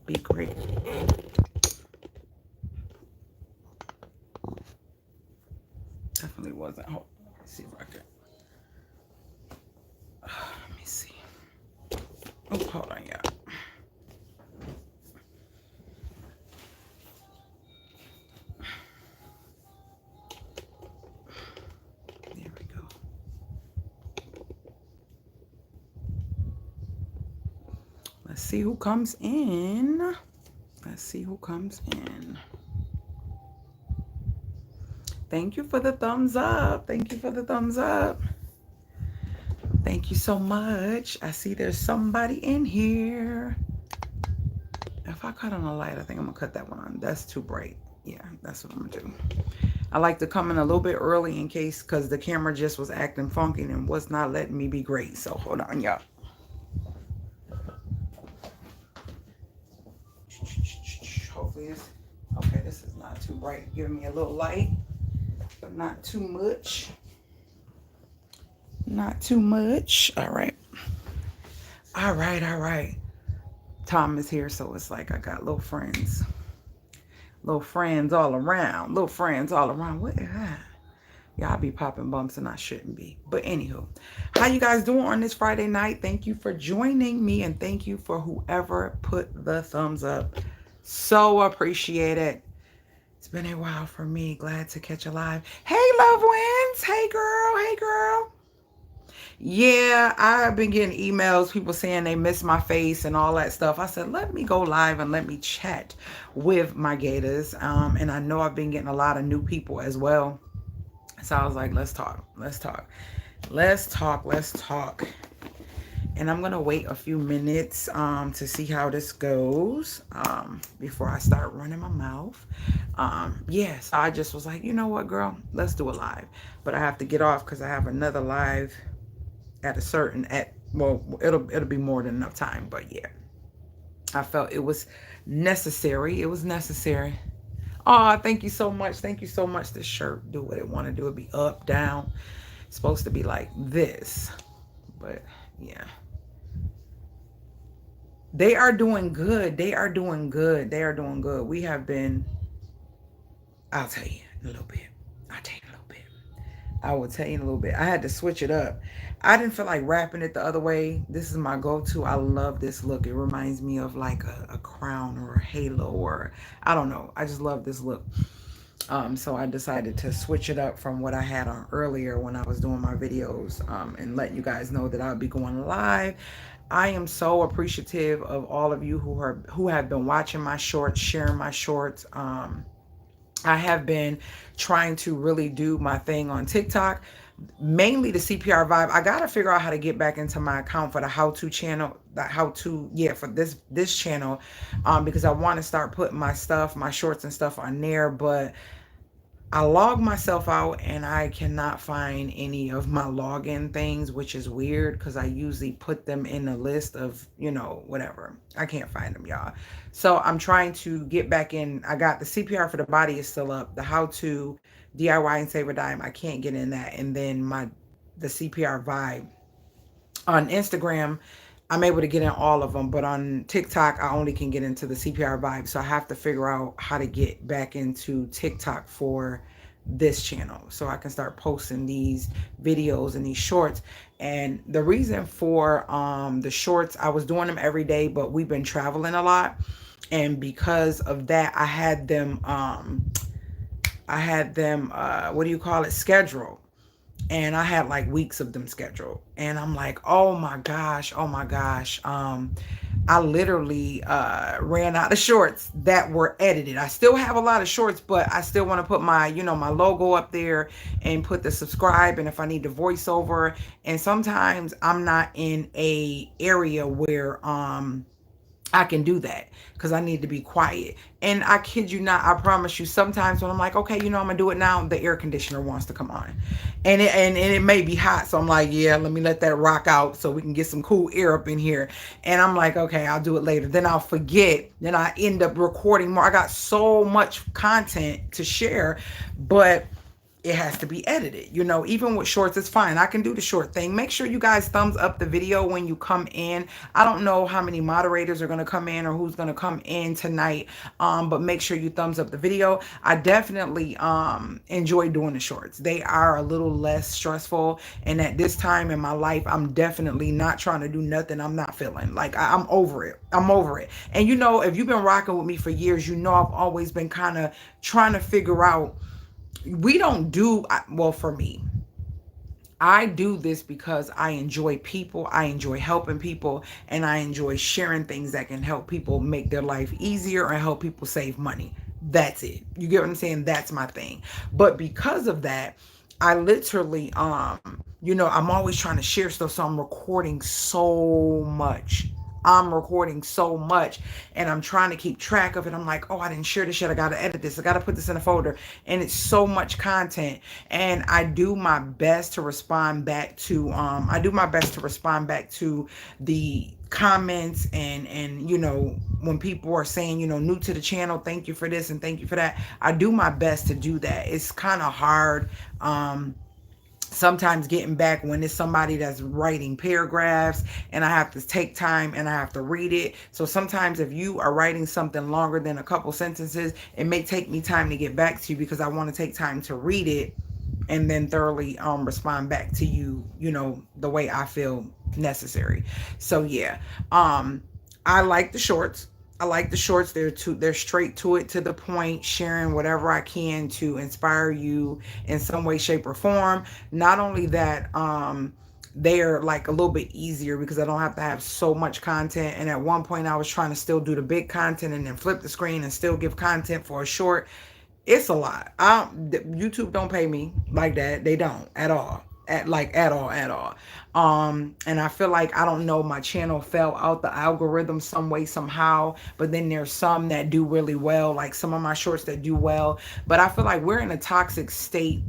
be great. Definitely wasn't. Hold on, let me see if I can. Let me see. Oh, hold on, yeah. There we go. Let's see who comes in. Let's see who comes in. Thank you for the thumbs up. Thank you for the thumbs up. Thank you so much. I see there's somebody in here. If I cut on a light, I think I'm gonna cut that one on. That's too bright. Yeah, that's what I'm gonna do. I like to come in a little bit early in case, because the camera just was acting funky and was not letting me be great. So hold on, y'all. Hopefully this, okay, this is not too bright. Giving me a little light, but not too much. Not too much. All right. All right, all right. Tom is here, so it's like I got little friends. Little friends all around. Little friends all around. What is that? Y'all be popping bumps and I shouldn't be. But anywho, how you guys doing on this Friday night? Thank you for joining me, and thank you for whoever put the thumbs up. So appreciate it. It's been a while for me. Glad to catch you live. Hey, loved ones. Hey, girl. Hey, girl. Yeah, I've been getting emails, people saying they miss my face and all that stuff. I said, let me go live and let me chat with my gators. And I know I've been getting a lot of new people as well. So I was like, let's talk. Let's talk. Let's talk. Let's talk. And I'm going to wait a few minutes to see how this goes before I start running my mouth. Yes, I just was like, you know what, girl, let's do a live. But I have to get off because I have another live at a certain, well, it'll be more than enough time. But yeah, I felt it was necessary. It was necessary. Oh, thank you so much. Thank you so much. This shirt, do what it want to do. It be up, down. It's supposed to be like this. But yeah. They are doing good. They are doing good. They are doing good. We have been, I'll tell you in a little bit. I'll tell you in a little bit. I will tell you in a little bit. I had to switch it up. I didn't feel like wrapping it the other way. This is my go-to. I love this look. It reminds me of like a crown or a halo, or I don't know. I just love this look. So I decided to switch it up from what I had on earlier when I was doing my videos, and let you guys know that I'll be going live. I am so appreciative of all of you who have been watching my shorts, sharing my shorts. I have been trying to really do my thing on TikTok, mainly the CPR vibe. I got to figure out how to get back into my account for the how-to channel, for this channel, because I want to start putting my stuff, my shorts and stuff on there, but I log myself out and I cannot find any of my login things, which is weird because I usually put them in a list of, whatever. I can't find them, y'all. So I'm trying to get back in. I got the CPR for the body is still up. The how to DIY and save a dime, I can't get in that. And then the CPR vibe on Instagram, I'm able to get in all of them, but on TikTok, I only can get into the CPR vibe. So I have to figure out how to get back into TikTok for this channel so I can start posting these videos and these shorts. And the reason for the shorts, I was doing them every day, but we've been traveling a lot. And because of that, I had them, what do you call it? Scheduled. And I had like weeks of them scheduled. And I'm like, oh my gosh. I literally ran out of shorts that were edited. I still have a lot of shorts, but I still want to put my, my logo up there and put the subscribe. And if I need to voiceover, and sometimes I'm not in a area where I can do that because I need to be quiet. And I kid you not, I promise you, sometimes when I'm like, okay, I'm gonna do it now, the air conditioner wants to come on. And it may be hot. So I'm like, yeah, let me let that rock out so we can get some cool air up in here. And I'm like, okay, I'll do it later. Then I'll forget. Then I end up recording more. I got so much content to share, but it has to be edited. You know, even with shorts, it's fine. I can do the short thing. Make sure you guys thumbs up the video when you come in. I don't know how many moderators are going to come in or who's going to come in tonight. But make sure you thumbs up the video. I definitely enjoy doing the shorts. They are a little less stressful. And at this time in my life, I'm definitely not trying to do nothing I'm not feeling. Like I'm over it. I'm over it. And you know, if you've been rocking with me for years, you know I've always been kind of trying to figure out, we don't do, well, for me, I do this because I enjoy people, I enjoy helping people, and I enjoy sharing things that can help people make their life easier or help people save money. That's it. You get what I'm saying? That's my thing. But because of that, I literally you know, I'm always trying to share stuff, so I'm recording so much. I'm recording so much and I'm trying to keep track of it. I'm like, oh, I didn't share this yet. I got to edit this. I got to put this in a folder. And it's so much content. And I do my best to respond back to, the comments and you know, when people are saying, you know, new to the channel, thank you for this and thank you for that. I do my best to do that. It's kind of hard. Sometimes getting back when it's somebody that's writing paragraphs and I have to take time and I have to read it. So sometimes if you are writing something longer than a couple sentences, it may take me time to get back to you because I want to take time to read it and then thoroughly respond back to you, you know, the way I feel necessary. So yeah, I like the shorts. I like the shorts. They're straight to it, to the point, sharing whatever I can to inspire you in some way, shape, or form. Not only that, they're like a little bit easier because I don't have to have so much content. And at one point I was trying to still do the big content and then flip the screen and still give content for a short. It's a lot. YouTube don't pay me like that. They don't at all. At all. And I feel like, I don't know, my channel fell out the algorithm some way, somehow. But then there's some that do really well, like some of my shorts that do well. But I feel like we're in a toxic state,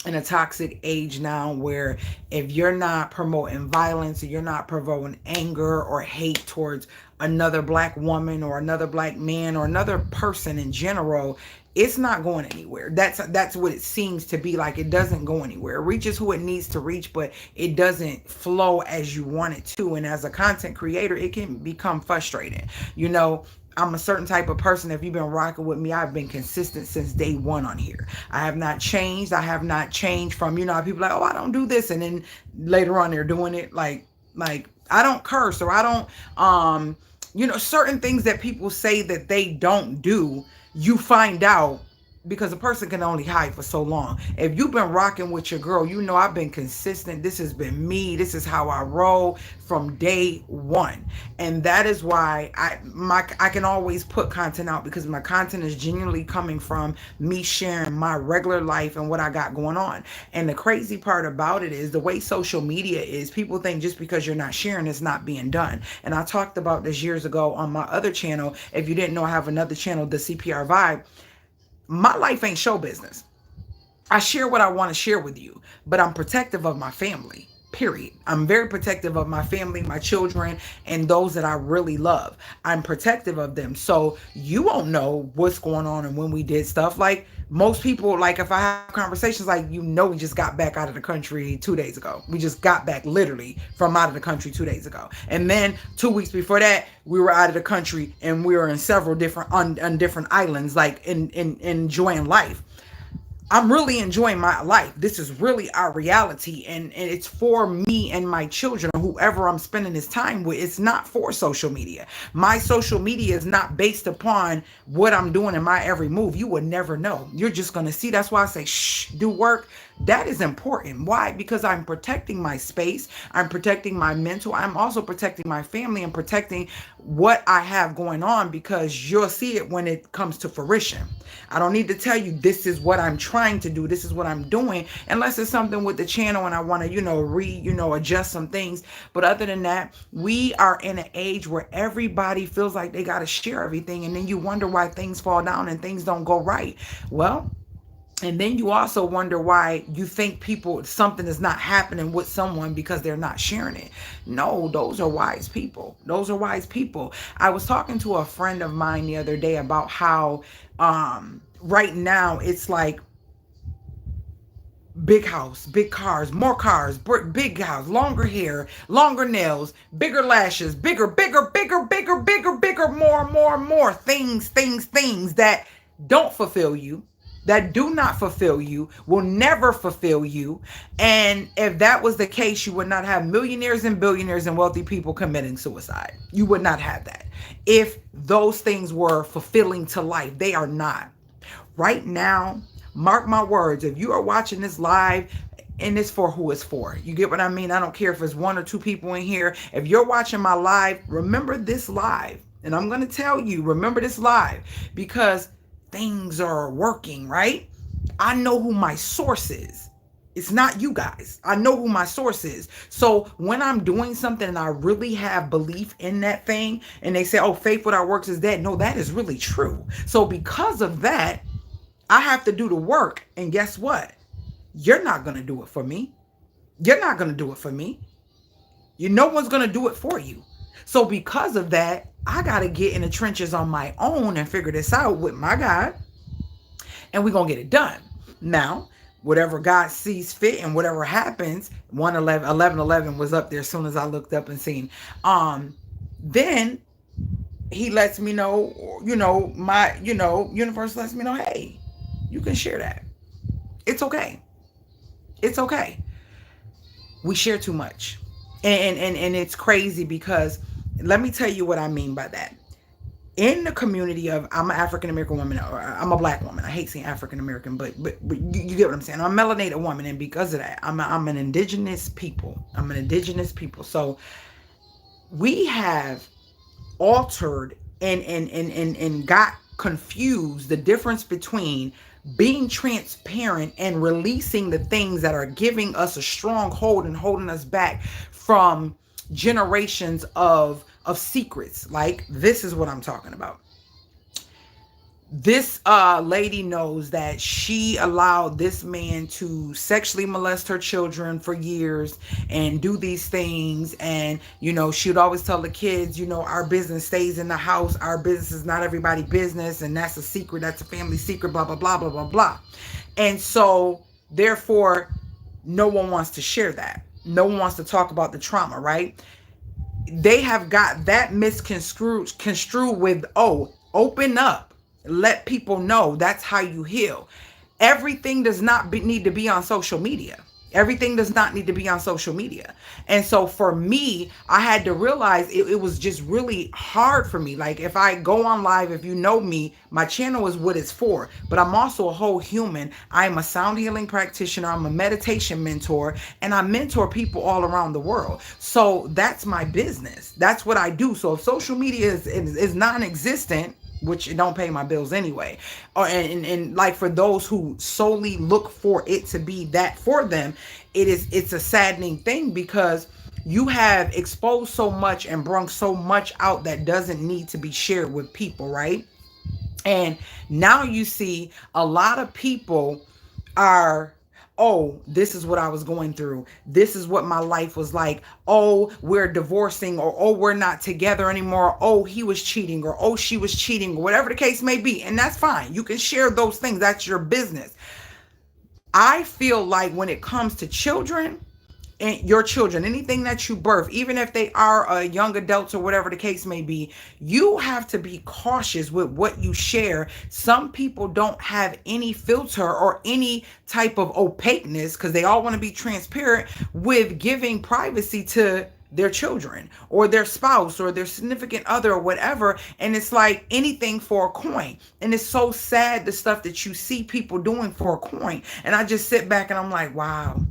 in a toxic age now, where if you're not promoting violence or you're not promoting anger or hate towards another black woman or another black man or another person in general, it's not going anywhere. That's what it seems to be like. It doesn't go anywhere. It reaches who it needs to reach, but it doesn't flow as you want it to. And as a content creator, it can become frustrating. You know, I'm a certain type of person. If you've been rocking with me, I've been consistent since day one on here. I have not changed. I have not changed from, you know, people like, oh, I don't do this. And then later on they're doing it. Like I don't curse, or I don't, you know, certain things that people say that they don't do, you find out because a person can only hide for so long. If you've been rocking with your girl, you know I've been consistent. This has been me. This is how I roll from day one. And that is why I can always put content out, because my content is genuinely coming from me sharing my regular life and what I got going on. And the crazy part about it is the way social media is, people think just because you're not sharing, it's not being done. And I talked about this years ago on my other channel. If you didn't know, I have another channel, the CPR Vibe. My life ain't show business. I share what I want to share with you, but I'm protective of my family. Period. I'm very protective of my family, my children, and those that I really love. I'm protective of them. So you won't know what's going on and when we did stuff. Like most people, like if I have conversations, like, you know, we just got back out of the country 2 days ago. We just got back literally from out of the country 2 days ago. And then 2 weeks before that, we were out of the country and we were in several different, on different islands, like in enjoying life. I'm really enjoying my life. This is really our reality. And it's for me and my children, or whoever I'm spending this time with. It's not for social media. My social media is not based upon what I'm doing in my every move. You would never know. You're just going to see. That's why I say, shh, do work. That is important. Why? Because I'm protecting my space. I'm protecting my mental. I'm also protecting my family and protecting what I have going on, because you'll see it when it comes to fruition. I don't need to tell you this is what I'm trying to do. This is what I'm doing, unless it's something with the channel and I want to, adjust some things. But other than that, we are in an age where everybody feels like they got to share everything. And then you wonder why things fall down and things don't go right. Well, and then you also wonder why you think something is not happening with someone because they're not sharing it. No, those are wise people. Those are wise people. I was talking to a friend of mine the other day about how right now it's like big house, big cars, big house, longer hair, longer nails, bigger lashes, bigger, more things that don't fulfill you, that do not fulfill you, will never fulfill you. And if that was the case, you would not have millionaires and billionaires and wealthy people committing suicide. You would not have that. If those things were fulfilling to life, they are not. Right now, mark my words, if you are watching this live, and it's for who it's for. You get what I mean? I don't care if it's one or two people in here. If you're watching my live, remember this live. And I'm going to tell you, remember this live, because things are working, right? I know who my source is. It's not you guys. I know who my source is. So when I'm doing something and I really have belief in that thing, and they say, oh, faith without works is dead. No, that is really true. So because of that, I have to do the work. And guess what? You're not going to do it for me. You're not going to do it for me. No one's going to do it for you. So because of that, I got to get in the trenches on my own and figure this out with my God. And we're going to get it done. Now, whatever God sees fit and whatever happens, 11:11 was up there as soon as I looked up and seen. Then he lets me know, my universe lets me know, hey, you can share that. It's okay. It's okay. We share too much. And it's crazy because let me tell you what I mean by that. In the community of, I'm an African American woman, or I'm a black woman. I hate saying African American, but you get what I'm saying. I'm a melanated woman, and because of that, I'm an indigenous people. I'm an indigenous people. So we have altered and got confused the difference between being transparent and releasing the things that are giving us a stronghold and holding us back from generations of secrets. Like, this is what I'm talking about. This lady knows that she allowed this man to sexually molest her children for years and do these things. And, she would always tell the kids, our business stays in the house. Our business is not everybody's business. And that's a secret. That's a family secret, blah, blah, blah, blah, blah, blah. And so, therefore, no one wants to share that. No one wants to talk about the trauma, right? They have got that misconstrued with, open up. Let people know that's how you heal. Everything does not need to be on social media. Everything does not need to be on social media. And so for me, I had to realize it was just really hard for me. Like, if I go on live, if you know me, my channel is what it's for. But I'm also a whole human. I'm a sound healing practitioner. I'm a meditation mentor. And I mentor people all around the world. So that's my business. That's what I do. So if social media is non-existent, which it don't pay my bills anyway. And like, for those who solely look for it to be that for them, it's a saddening thing, because you have exposed so much and brung so much out that doesn't need to be shared with people, right? And now you see a lot of people are, oh, this is what I was going through. This is what my life was like. Oh, we're divorcing, or oh, we're not together anymore. Oh, he was cheating, or oh, she was cheating, or whatever the case may be. And that's fine. You can share those things. That's your business. I feel like when it comes to children, and your children, anything that you birth, even if they are young adults or whatever the case may be, you have to be cautious with what you share. Some people don't have any filter or any type of opaqueness, because they all want to be transparent with giving privacy to their children or their spouse or their significant other or whatever. And it's like anything for a coin. And it's so sad, the stuff that you see people doing for a coin. And I just sit back and I'm like, wow.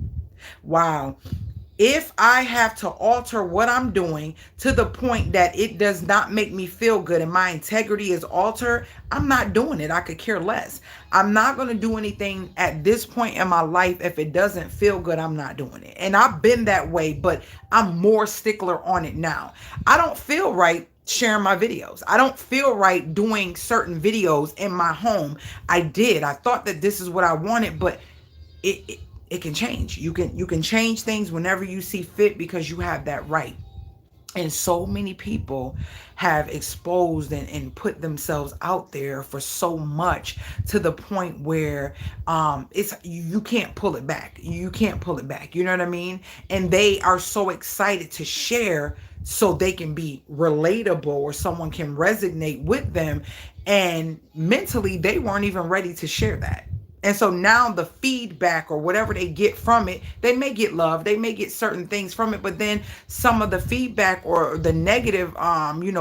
If I have to alter what I'm doing to the point that it does not make me feel good and my integrity is altered, I'm not doing it. I could care less. I'm not going to do anything at this point in my life. If it doesn't feel good, I'm not doing it. And I've been that way, but I'm more stickler on it now. I don't feel right sharing my videos. I don't feel right doing certain videos in my home. I thought that this is what I wanted, but it can change. You can change things whenever you see fit, because you have that right. And so many people have exposed and put themselves out there for so much, to the point where it's, you can't pull it back. You can't pull it back. You know what I mean? And they are so excited to share so they can be relatable, or someone can resonate with them. And mentally, they weren't even ready to share that. And so now the feedback or whatever they get from it, they may get love, they may get certain things from it, but then some of the feedback or the negative,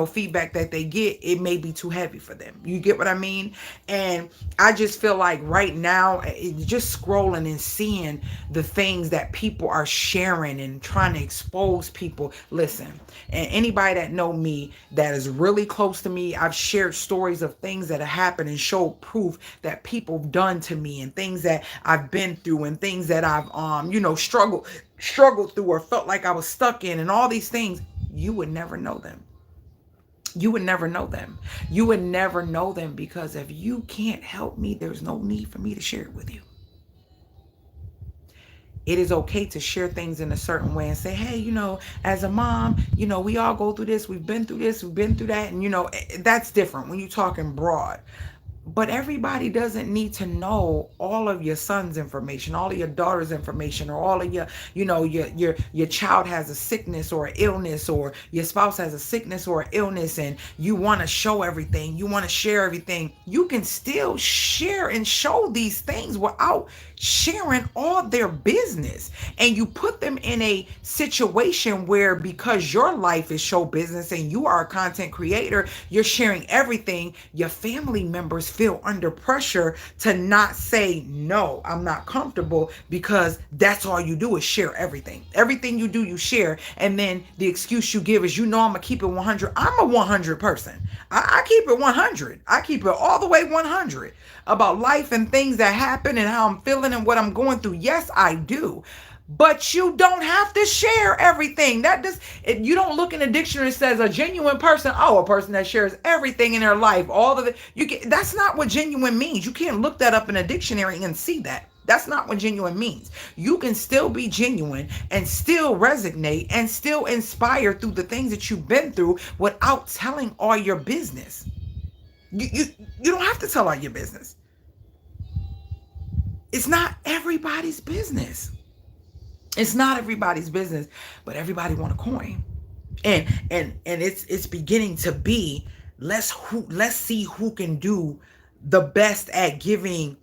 feedback that they get, it may be too heavy for them. You get what I mean? And I just feel like right now, just scrolling and seeing the things that people are sharing and trying to expose people. Listen, and anybody that know me, that is really close to me, I've shared stories of things that have happened and showed proof that people have done to me, and things that I've been through, and things that I've struggled through, or felt like I was stuck in, and all these things. You would never know them. You would never know them. You would never know them, because if you can't help me, there's no need for me to share it with you. It is okay to share things in a certain way and say, hey, as a mom, we all go through this, we've been through this, we've been through that. And that's different when you're talking broad. But everybody doesn't need to know all of your son's information, all of your daughter's information, or all of your child has a sickness or an illness, or your spouse has a sickness or an illness, and you want to show everything, you want to share everything. You can still share and show these things without sharing all their business. And you put them in a situation where, because your life is show business and you are a content creator, you're sharing everything. Your family members feel under pressure to not say, no, I'm not comfortable, because that's all you do is share everything. Everything you do, you share. And then the excuse you give is, I'm going to keep it 100. I'm a 100 person. I keep it 100. I keep it all the way 100 about life and things that happen and how I'm feeling and what I'm going through. Yes, I do. But you don't have to share everything. You don't look in a dictionary that says a genuine person, a person that shares everything in their life, all of it. That's not what genuine means. You can't look that up in a dictionary and see that. That's not what genuine means. You can still be genuine and still resonate and still inspire through the things that you've been through without telling all your business. You don't have to tell all your business. It's not everybody's business. It's not everybody's business, but everybody want a coin. And it's beginning to be, let's see who can do the best at giving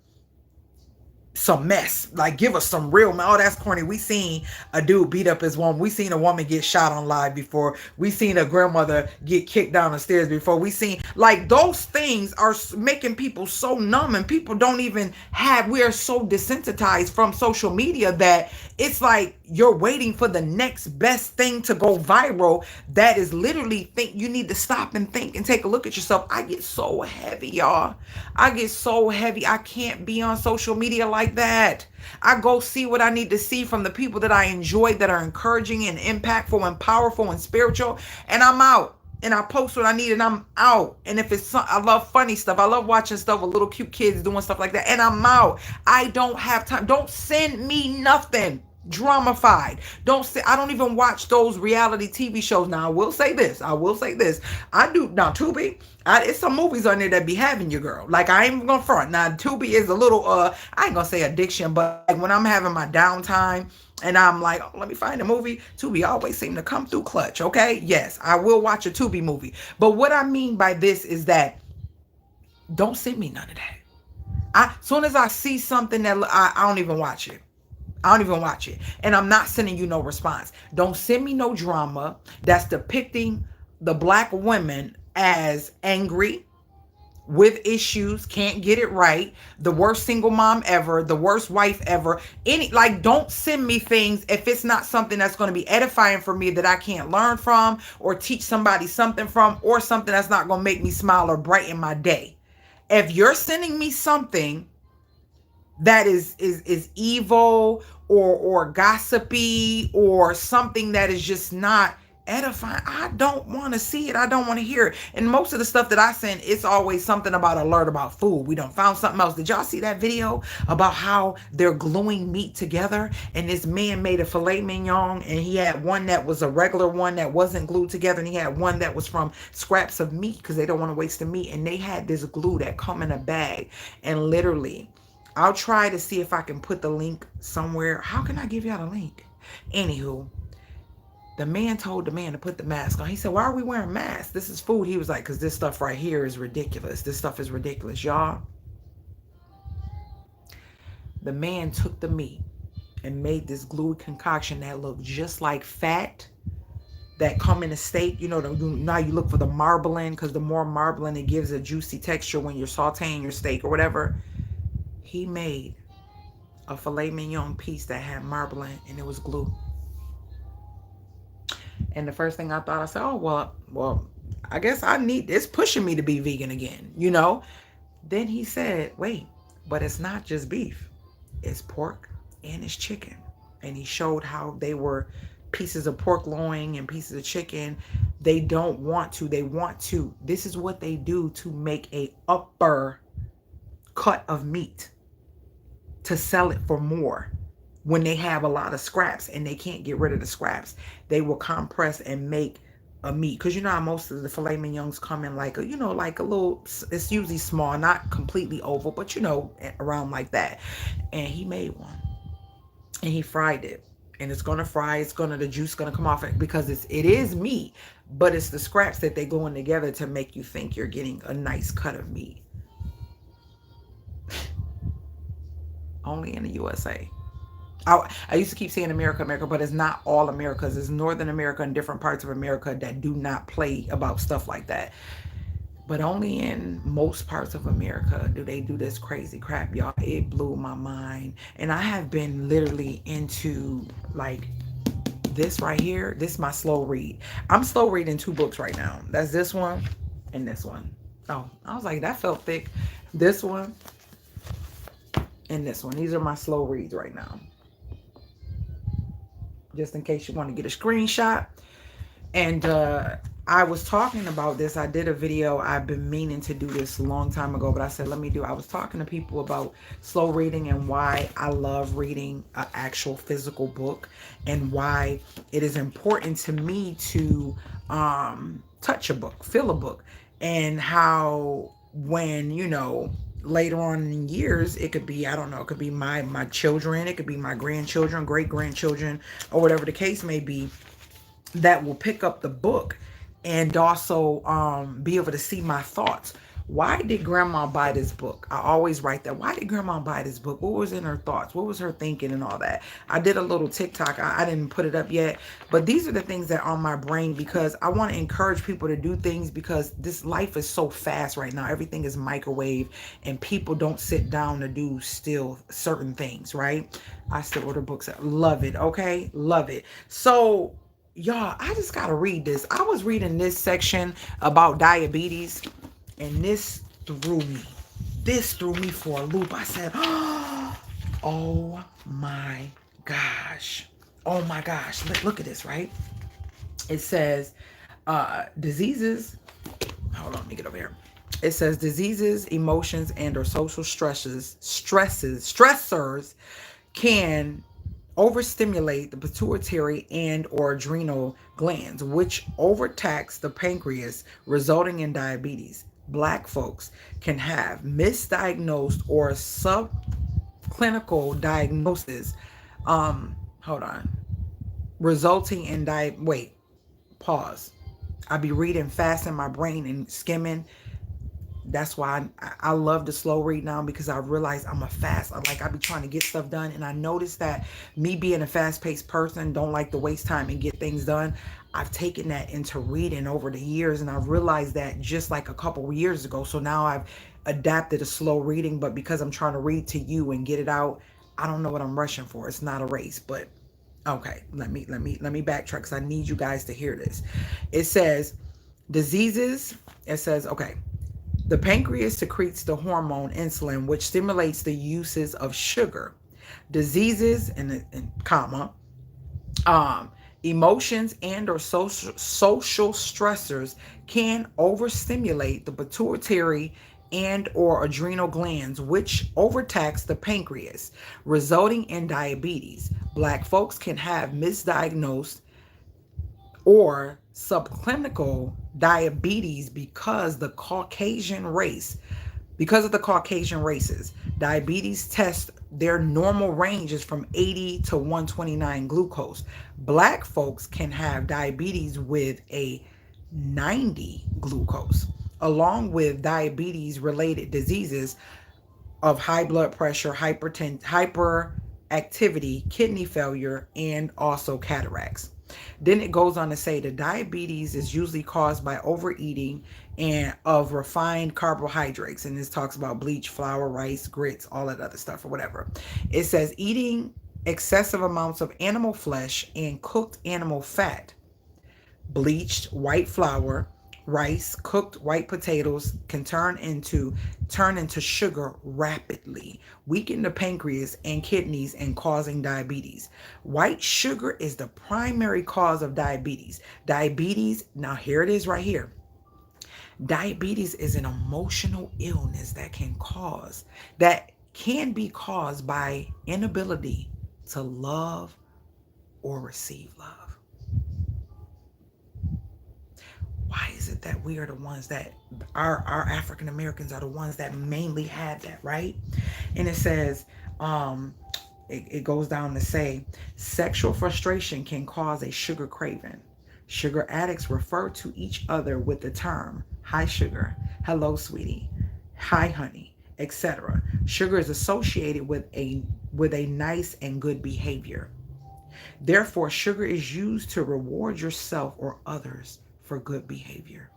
some mess. Like, give us some real, that's corny. We seen a dude beat up his woman. We seen a woman get shot on live before. We seen a grandmother get kicked down the stairs before. We seen, like, those things are making people so numb, and people don't even we are so desensitized from social media that it's like you're waiting for the next best thing to go viral. That is literally, you need to stop and think and take a look at yourself. I get so heavy, y'all. I get so heavy. I can't be on social media like that. I go see what I need to see from the people that I enjoy, that are encouraging and impactful and powerful and spiritual, and I'm out. And I post what I need and I'm out. And if it's, I love funny stuff. I love watching stuff with little cute kids doing stuff like that. And I'm out. I don't have time. Don't send me nothing dramified. I don't even watch those reality TV shows. Now, I will say this. I do. Now, Tubi, it's some movies on there that be having you, girl. Like, I ain't even gonna front. Now, Tubi is a little, I ain't gonna say addiction, but like when I'm having my downtime, and I'm like, let me find a movie. Tubi always seem to come through clutch, okay? Yes, I will watch a Tubi movie. But what I mean by this is that don't send me none of that. As soon as I see something that I don't even watch it. And I'm not sending you no response. Don't send me no drama that's depicting the black women as angry, with issues, can't get it right, the worst single mom ever, the worst wife ever. Don't send me things if it's not something that's going to be edifying for me, that I can't learn from or teach somebody something from, or something that's not going to make me smile or brighten my day. If you're sending me something that is evil or gossipy, or something that is just not edifying. I don't want to see it. I don't want to hear it. And most of the stuff that I send, it's always something about alert about food. We don't found something else. Did y'all see that video about how they're gluing meat together? And this man made a filet mignon, and he had one that was a regular one that wasn't glued together, and he had one that was from scraps of meat because they don't want to waste the meat. And they had this glue that come in a bag, and literally, I'll try to see if I can put the link somewhere. How can I give y'all the link? Anywho, the man told the man to put the mask on. He said, why are we wearing masks? This is food. He was like, because this stuff right here is ridiculous. This stuff is ridiculous, y'all. The man took the meat and made this gluey concoction that looked just like fat that come in a steak. You know, now you look for the marbling, because the more marbling, it gives a juicy texture when you're sauteing your steak or whatever. He made a filet mignon piece that had marbling, and it was glue. And the first thing I thought, I said, oh, well, I guess it's pushing me to be vegan again, you know? Then he said, wait, but it's not just beef. It's pork and it's chicken. And he showed how they were pieces of pork loin and pieces of chicken. They don't want to. They want to. This is what they do to make a upper cut of meat to sell it for more. When they have a lot of scraps and they can't get rid of the scraps, they will compress and make a meat. Because you know how most of the filet mignons come in like a, you know, like a little, it's usually small, not completely oval, but you know, around like that. And he made one and he fried it, and it's gonna fry. The juice gonna come off it, because it is meat, but it's the scraps that they go in together to make you think you're getting a nice cut of meat. Only in the USA. I used to keep saying America, but it's not all Americas. It's Northern America and different parts of America that do not play about stuff like that. But only in most parts of America do they do this crazy crap, y'all. It blew my mind. And I have been literally into like this right here. This is my slow read. I'm slow reading 2 books right now. That's this one and this one. Oh, I was like, that felt thick. This one and this one. These are my slow reads right now. Just in case you want to get a screenshot. And I was talking about this. I did a video. I've been meaning to do this a long time ago, but I said, I was talking to people about slow reading and why I love reading an actual physical book, and why it is important to me to touch a book, feel a book, and how when, you know, later on in years, it could be, I don't know, it could be my children, it could be my grandchildren, great grandchildren, or whatever the case may be, that will pick up the book and also be able to see my thoughts. Why did grandma buy this book? I always write that. Why did grandma buy this book? What was in her thoughts? What was her thinking and all that? I did a little TikTok. I didn't put it up yet, but these are the things that are on my brain, because I want to encourage people to do things, because this life is so fast right now. Everything is microwave, and people don't sit down to do still certain things, right? I still order books. Love it. Okay. Love it. So y'all, I just got to read this. I was reading this section about diabetes, and this threw me. This threw me for a loop. I said, oh my gosh. Oh my gosh. Look at this, right? It says diseases. Hold on, let me get over here. It says diseases, emotions, and or social stressors can overstimulate the pituitary and or adrenal glands, which overtax the pancreas, resulting in diabetes. Black folks can have misdiagnosed or subclinical diagnosis, resulting in pause. I be reading fast in my brain and skimming. That's why I love to slow read now, because I realize I be trying to get stuff done. And I noticed that me being a fast-paced person, don't like to waste time and get things done. I've taken that into reading over the years, and I've realized that just like a couple of years ago. So now I've adapted to slow reading, but because I'm trying to read to you and get it out, I don't know what I'm rushing for. It's not a race, but okay, let me backtrack, because I need you guys to hear this. It says diseases. It says, okay, the pancreas secretes the hormone insulin, which stimulates the uses of sugar. Diseases, and comma, Emotions and or social stressors can overstimulate the pituitary and or adrenal glands, which overtax the pancreas, resulting in diabetes. Black folks can have misdiagnosed or subclinical diabetes because of the Caucasian races. Diabetes test, their normal range is from 80 to 129 glucose. Black folks can have diabetes with a 90 glucose, along with diabetes related diseases of high blood pressure, hyperactivity, kidney failure, and also cataracts. Then it goes on to say the diabetes is usually caused by overeating and of refined carbohydrates. And this talks about bleach, flour, rice, grits, all that other stuff or whatever. It says eating excessive amounts of animal flesh and cooked animal fat, bleached white flour, rice, cooked white potatoes can turn into sugar rapidly, weaken the pancreas and kidneys and causing diabetes. White sugar is the primary cause of diabetes. Diabetes, now here it is right here. Diabetes is an emotional illness that can be caused by inability to love or receive love. Why is it that we are the ones that our African Americans are the ones that mainly have that, right? And it says, it goes down to say, sexual frustration can cause a sugar craving. Sugar addicts refer to each other with the term hi sugar, hello sweetie, hi honey, etc. Sugar is associated with a nice and good behavior. Therefore, sugar is used to reward yourself or others for good behavior.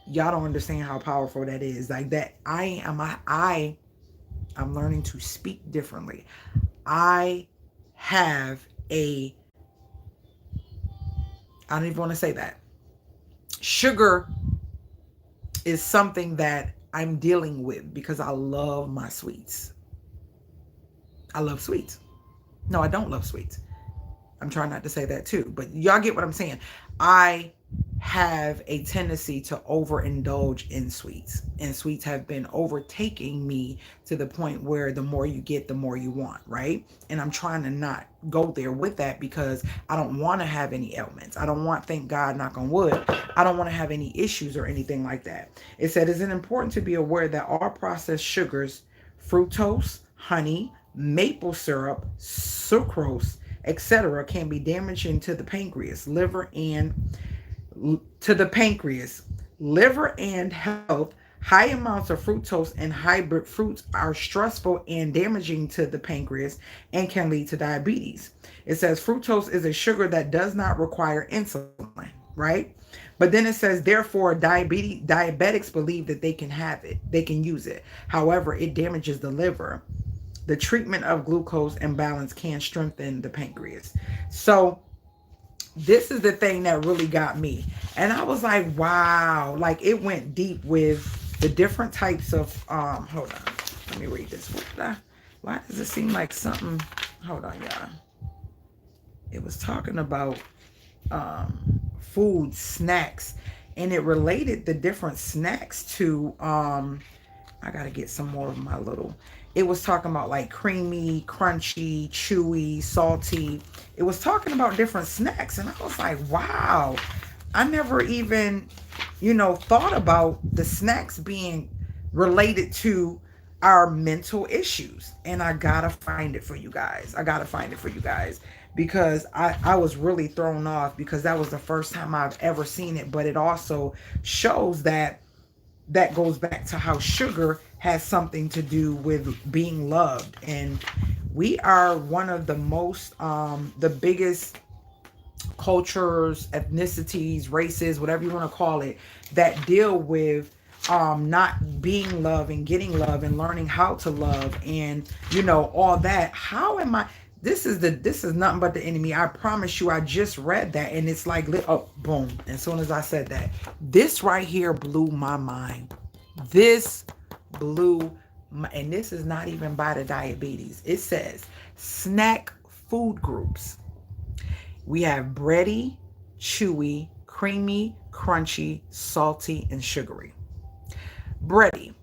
Y'all don't understand how powerful that is. Like that, I'm learning to speak differently. I have a, I don't even want to say that. Sugar is something that I'm dealing with because I love my sweets. I love sweets. No, I don't love sweets. I'm trying not to say that too, but y'all get what I'm saying. I have a tendency to overindulge in sweets, and sweets have been overtaking me to the point where the more you get, the more you want, right? And I'm trying to not go there with that because I don't want to have any ailments. I don't want, thank God, knock on wood, I don't want to have any issues or anything like that. It said, is it important to be aware that all processed sugars, fructose, honey, maple syrup, sucrose, etc., can be damaging to the pancreas, liver, and health. High amounts of fructose and hybrid fruits are stressful and damaging to the pancreas and can lead to diabetes. It says fructose is a sugar that does not require insulin, right? But then it says, therefore, diabetics believe that they can have it, they can use it. However, it damages the liver. The treatment of glucose imbalance can strengthen the pancreas. So this is the thing that really got me. And I was like, wow, like it went deep with the different types of, hold on, let me read this. Why does it seem like something, hold on, y'all. It was talking about food, snacks, and it related the different snacks to, I got to get some more of my little, it was talking about like creamy, crunchy, chewy, salty. It was talking about different snacks. And I was like, wow, I never even, thought about the snacks being related to our mental issues. And I got to find it for you guys. Because I was really thrown off because that was the first time I've ever seen it. But it also shows that goes back to how sugar has something to do with being loved. And we are one of the most, the biggest cultures, ethnicities, races, whatever you want to call it, that deal with not being loved and getting love and learning how to love and, all that. How am I? This is nothing but the enemy. I promise you, I just read that and it's like, oh, boom. As soon as I said that, this right here blew my mind. And this is not even by the diabetes. It says snack food groups. We have bready, chewy, creamy, crunchy, salty, and sugary. Bready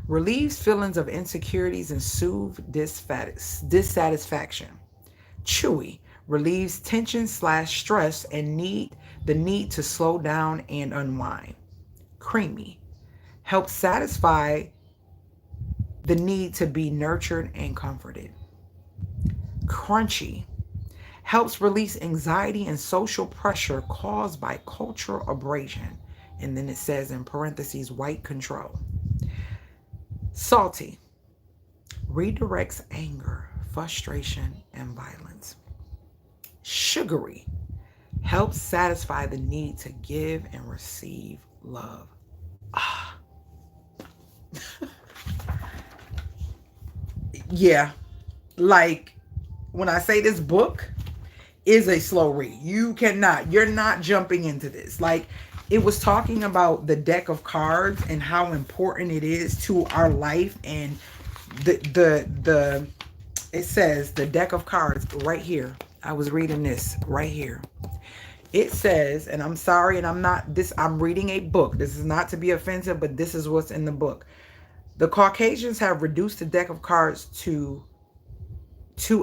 relieves feelings of insecurities and soothe dissatisfaction. Chewy relieves tension slash stress and the need to slow down and unwind. Creamy helps satisfy the need to be nurtured and comforted. Crunchy helps release anxiety and social pressure caused by cultural abrasion. And then it says in parentheses, white control. Salty redirects anger, frustration, and violence. Sugary helps satisfy the need to give and receive love. Ah. Yeah, like when I say this book is a slow read, you're not jumping into this. Like, it was talking about the deck of cards and how important it is to our life, and the it says the deck of cards right here. I was reading this right here. It says, and I'm sorry, and I'm reading a book. This is not to be offensive, but this is what's in the book. The Caucasians have reduced the deck of cards to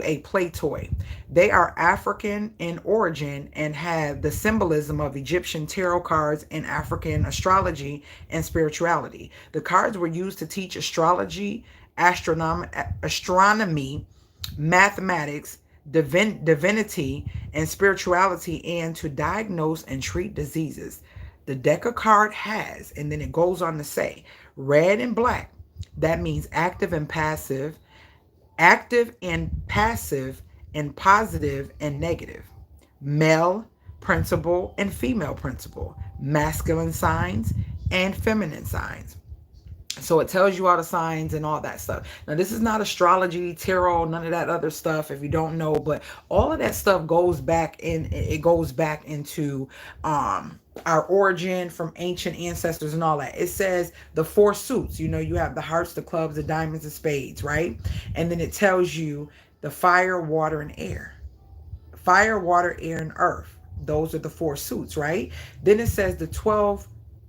a play toy. They are African in origin and have the symbolism of Egyptian tarot cards and African astrology and spirituality. The cards were used to teach astrology, astronomy, mathematics, divinity, and spirituality, and to diagnose and treat diseases. The deck of card has, and then it goes on to say, red and black. That means active and passive and positive and negative, male principle and female principle, masculine signs and feminine signs. So it tells you all the signs and all that stuff. Now, this is not astrology, tarot, none of that other stuff if you don't know, but all of that stuff goes back into our origin from ancient ancestors and all that. It says the four suits, you have the hearts, the clubs, the diamonds, the spades, right? And then it tells you the fire, water, and air. Fire, water, air, and earth. Those are the four suits, right? Then it says the 12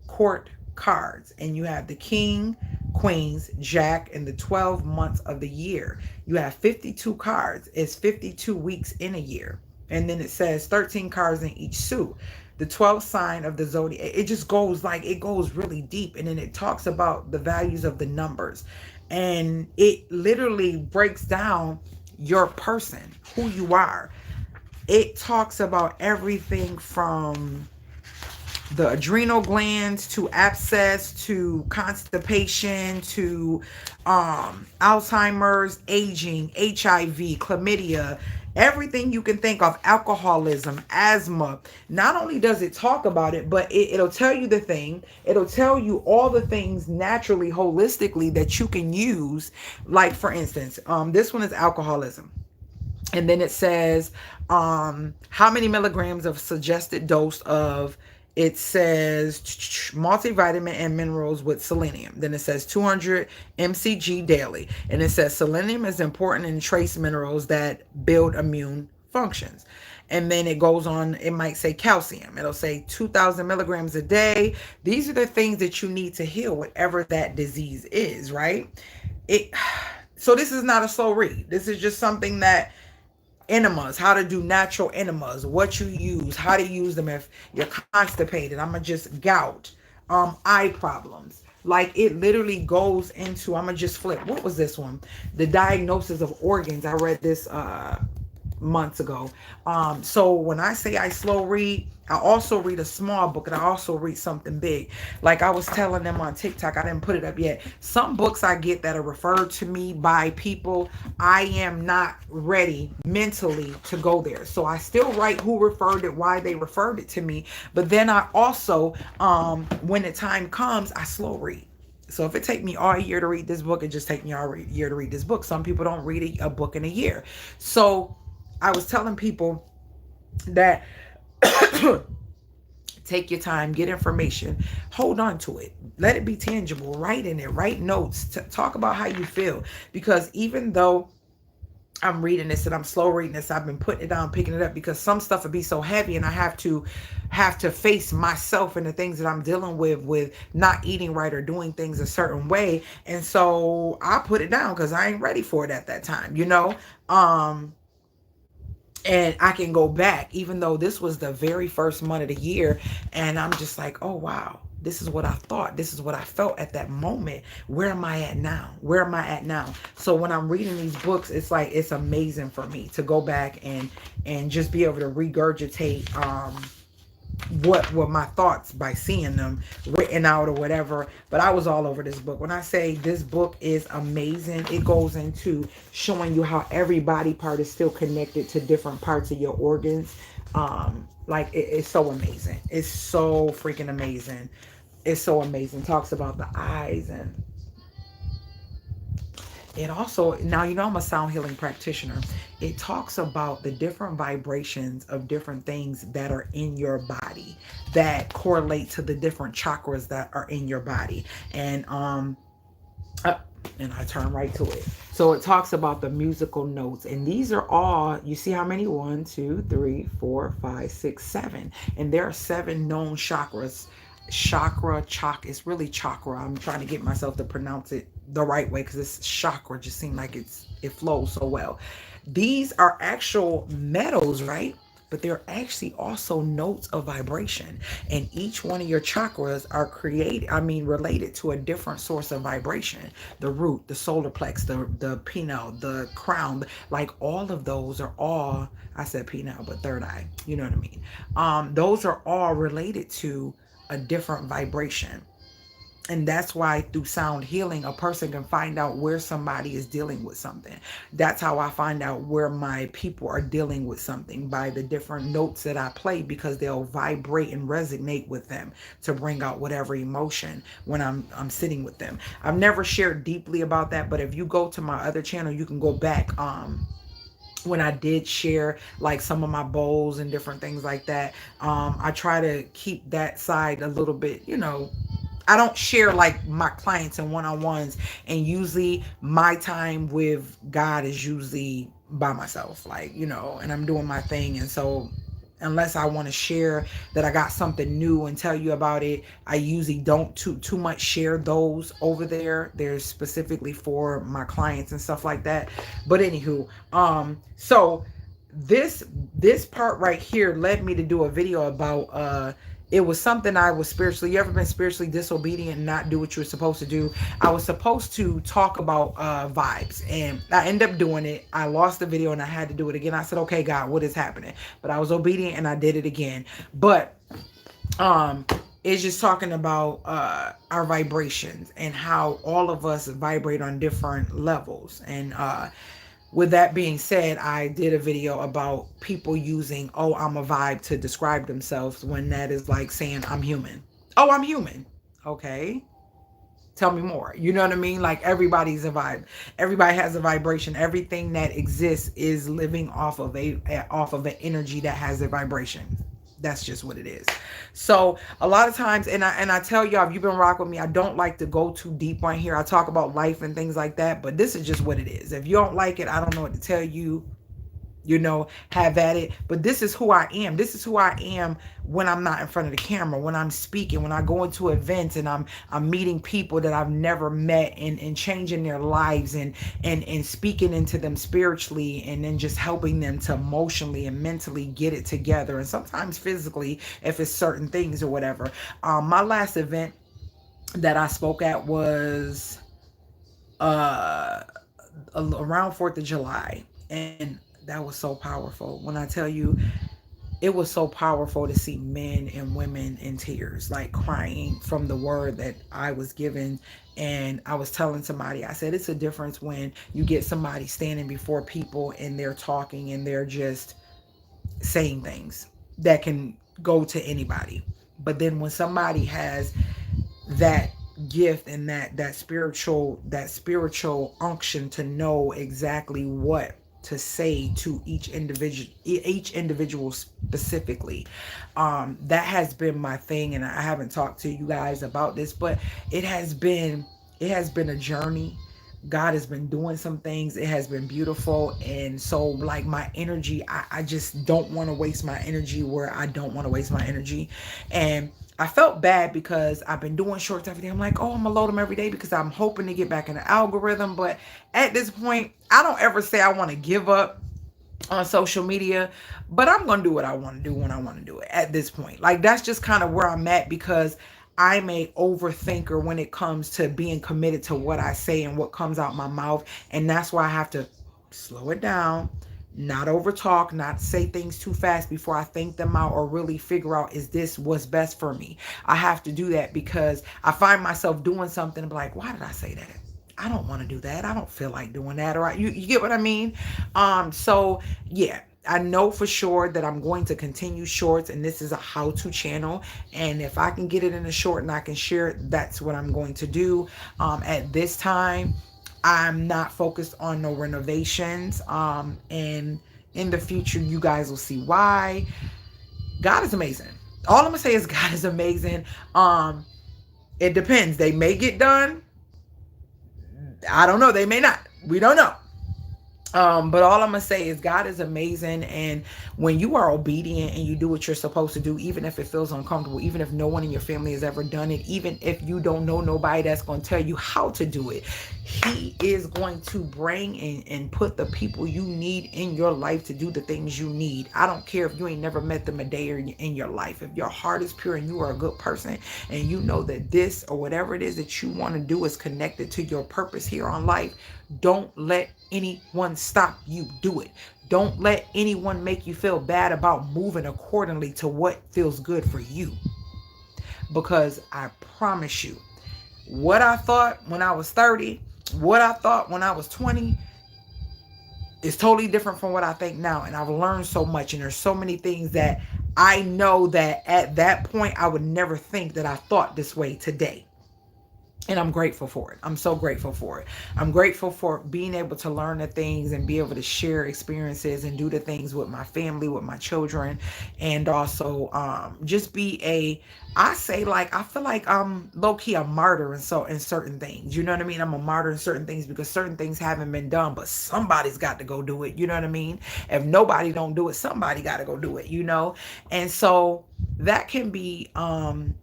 court cards, and you have the king, queens, jack, and the 12 months of the year. You have 52 cards. It's 52 weeks in a year. And then it says 13 cards in each suit. The 12th sign of the zodiac. It just goes really deep, and then it talks about the values of the numbers, and it literally breaks down your person, who you are. It talks about everything from the adrenal glands to abscess to constipation to Alzheimer's, aging, HIV, chlamydia, everything you can think of, alcoholism, asthma. Not only does it talk about it, but it'll tell you it'll tell you all the things naturally, holistically that you can use. Like, for instance, this one is alcoholism. And then it says how many milligrams of suggested dose of, it says multivitamin and minerals with selenium. Then it says 200 mcg daily. And it says selenium is important in trace minerals that build immune functions. And then it goes on, it might say calcium. It'll say 2,000 milligrams a day. These are the things that you need to heal whatever that disease is, right? So this is not a slow read. This is just something that enemas, how to do natural enemas, what you use, how to use them if you're constipated. I'm gonna just gout, eye problems. Like, it literally goes into, I'm gonna just flip. What was this one? The diagnosis of organs. I read this months ago. So when I say I slow read, I also read a small book, and I also read something big. Like I was telling them on TikTok, I didn't put it up yet. Some books I get that are referred to me by people, I am not ready mentally to go there. So I still write who referred it, why they referred it to me. But then I also, when the time comes, I slow read. So if it take me all year to read this book, it just take me all year to read this book. Some people don't read a book in a year. So I was telling people that take your time, get information, hold on to it, let it be tangible, write in it, write notes, talk about how you feel. Because even though I'm reading this and I'm slow reading this. I've been putting it down, picking it up because some stuff would be so heavy and I have to face myself and the things that I'm dealing with not eating right or doing things a certain way. And so I put it down because I ain't ready for it at that time. Um and I can go back, even though this was the very first month of the year, and I'm just like, oh wow, this is what I thought, this is what I felt at that moment. Where am I at now? Where am I at now? So when I'm reading these books, it's like it's amazing for me to go back and just be able to regurgitate what were my thoughts by seeing them written out or whatever. But I was all over this book. When I say this book is amazing, it goes into showing you how every body part is still connected to different parts of your organs. Like it's so amazing. It's so freaking amazing. It's so amazing. Talks about the eyes, and it also, now I'm a sound healing practitioner. It talks about the different vibrations of different things that are in your body that correlate to the different chakras that are in your body. Uh, and I turn right to it. So it talks about the musical notes, and these are all, you see how many? One, two, three, four, five, six, seven. And there are seven known chakras. It's really chakra. I'm trying to get myself to pronounce it the right way because it's chakra just seems like it flows so well. These are actual metals, right? But they're actually also notes of vibration, and each one of your chakras are related to a different source of vibration. The root, the solar plex, the pineal, the crown, like all of those are all, I said pineal but third eye, you know what I mean. Those are all related to a different vibration. And that's why through sound healing, a person can find out where somebody is dealing with something. That's how I find out where my people are dealing with something, by the different notes that I play, because they'll vibrate and resonate with them to bring out whatever emotion when I'm sitting with them. I've never shared deeply about that, but if you go to my other channel, you can go back when I did share like some of my bowls and different things like that. I try to keep that side a little bit. I don't share like my clients and one-on-ones, and usually my time with God is usually by myself, like, and I'm doing my thing. And so unless I want to share that I got something new and tell you about it, I usually don't too much share those over there. They're specifically for my clients and stuff like that. But anywho, so this part right here led me to do a video about it was something I was spiritually, you ever been spiritually disobedient and not do what you were supposed to do? I was supposed to talk about vibes, and I ended up doing it. I lost the video and I had to do it again. I said, okay, God, what is happening? But I was obedient and I did it again. But it's just talking about our vibrations and how all of us vibrate on different levels. And with that being said, I did a video about people using, oh, I'm a vibe to describe themselves, when that is like saying I'm human. Oh, I'm human. Okay. Tell me more. You know what I mean? Like everybody's a vibe. Everybody has a vibration. Everything that exists is living off of an energy that has a vibration. That's just what it is. So a lot of times, and I tell y'all, if you've been rocking with me, I don't like to go too deep on here. I talk about life and things like that, but this is just what it is. If you don't like it, I don't know what to tell you. Have at it. But this is who I am. This is who I am when I'm not in front of the camera, when I'm speaking, when I go into events and I'm meeting people that I've never met, and changing their lives, and speaking into them spiritually, and then just helping them to emotionally and mentally get it together, and sometimes physically if it's certain things or whatever. My last event that I spoke at was around 4th of July, and that was so powerful. When I tell you, it was so powerful to see men and women in tears, like crying from the word that I was given. And I was telling somebody, I said, it's a difference when you get somebody standing before people and they're talking and they're just saying things that can go to anybody. But then when somebody has that gift and that spiritual unction to know exactly what to say to each individual specifically, that has been my thing. And I haven't talked to you guys about this, but it has been a journey. God has been doing some things. It has been beautiful. And so, like, my energy, I just don't want to waste my energy where I don't want to waste my energy. And I felt bad because I've been doing shorts every day. I'm like, oh, I'm gonna load them every day because I'm hoping to get back in the algorithm. But at this point, I don't ever say I want to give up on social media, but I'm gonna do what I want to do when I want to do it at this point. Like, that's just kind of where I'm at, because I'm a overthinker when it comes to being committed to what I say and what comes out my mouth. And that's why I have to slow it down, not over talk, not say things too fast before I think them out or really figure out, is this what's best for me? I have to do that because I find myself doing something and be like, why did I say that? I don't want to do that. I don't feel like doing that. Or you get what I mean? So yeah, I know for sure that I'm going to continue shorts, and this is a how-to channel. And if I can get it in a short and I can share it, that's what I'm going to do. At this time, I'm not focused on no renovations. And in the future, you guys will see why. God is amazing. All I'm gonna say is God is amazing. It depends. They may get done. I don't know. They may not. We don't know. But all I'm gonna say is God is amazing, and when you are obedient and you do what you're supposed to do, even if it feels uncomfortable, even if no one in your family has ever done it, even if you don't know nobody that's gonna tell you how to do it, He is going to bring and put the people you need in your life to do the things you need. I don't care if you ain't never met them a day or in your life. If your heart is pure and you are a good person and you know that this or whatever it is that you want to do is connected to your purpose here on life, don't let anyone stop you. Do it. Don't let anyone make you feel bad about moving accordingly to what feels good for you. Because I promise you, what I thought when I was 30, what I thought when I was 20 is totally different from what I think now. And I've learned so much, and there's so many things that I know that at that point I would never think that I thought this way today. And I'm grateful for it. I'm so grateful for it. I'm grateful for being able to learn the things and be able to share experiences and do the things with my family, with my children, and also just be I say, like, I feel like I'm low key a martyr in certain things. You know what I mean? I'm a martyr in certain things because certain things haven't been done, but somebody's got to go do it. You know what I mean? If nobody don't do it, somebody got to go do it, you know? And so that can be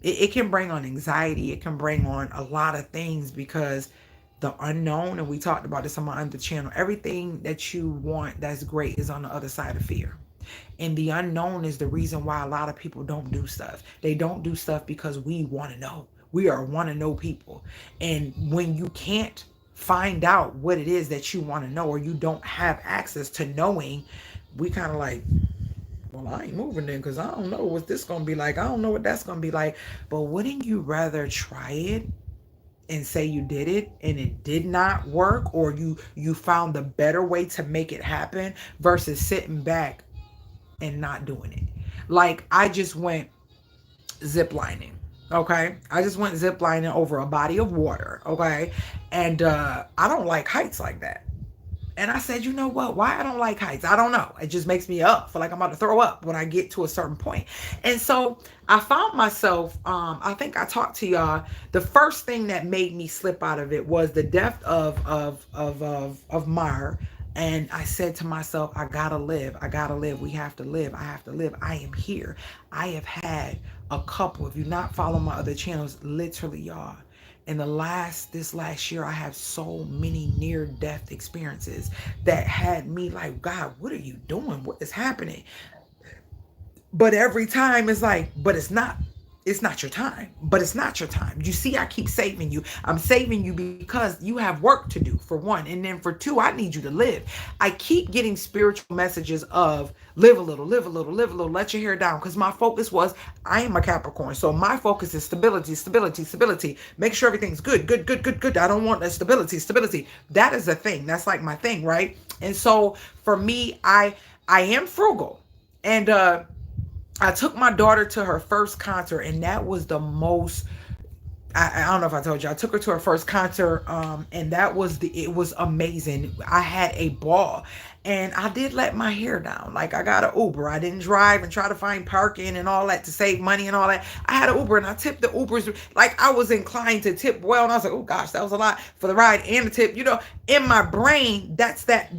it can bring on anxiety. It can bring on a lot of things because the unknown, and we talked about this on my other channel, everything that you want that's great is on the other side of fear. And the unknown is the reason why a lot of people don't do stuff. They don't do stuff because we want to know. We are want to know people. And when you can't find out what it is that you want to know, or you don't have access to knowing, we kind of like, well, I ain't moving then because I don't know what this going to be like. I don't know what that's going to be like. But wouldn't you rather try it and say you did it and it did not work, or you found the better way to make it happen, versus sitting back and not doing it? Like, I just went ziplining. Okay, I just went ziplining over a body of water. Okay, and I don't like heights like that. And I said, you know what? Why I don't like heights? I don't know. It just makes me up. Feel like I'm about to throw up when I get to a certain point. And so I found myself, I think I talked to y'all. The first thing that made me slip out of it was the depth of mire. And I said to myself, I gotta live. I gotta live. We have to live. I have to live. I am here. I have had a couple. If you not follow my other channels, literally, y'all, in this last year, I have so many near-death experiences that had me like, God, what are you doing? What is happening? But every time it's like, but it's not your time. But it's not your time. You see, I keep saving you. I'm saving you because you have work to do, for one. And then for two, I need you to live. I keep getting spiritual messages of live a little, live a little, live a little, let your hair down. Because my focus was, I am a Capricorn. So my focus is stability, stability, stability. Make sure everything's good, good, good, good, good. I don't want stability, stability. That is a thing. That's like my thing, right? And so for me, I am frugal. And I took my daughter to her first concert, and that was the most I don't know if I told you, I took her to her first concert, and it was amazing. I had a ball, and I did let my hair down. Like, I got an Uber. I didn't drive and try to find parking and all that to save money and all that. I had an Uber, and I tipped the Ubers. Like, I was inclined to tip well, and I was like, oh gosh, that was a lot for the ride and the tip. You know, in my brain, that's that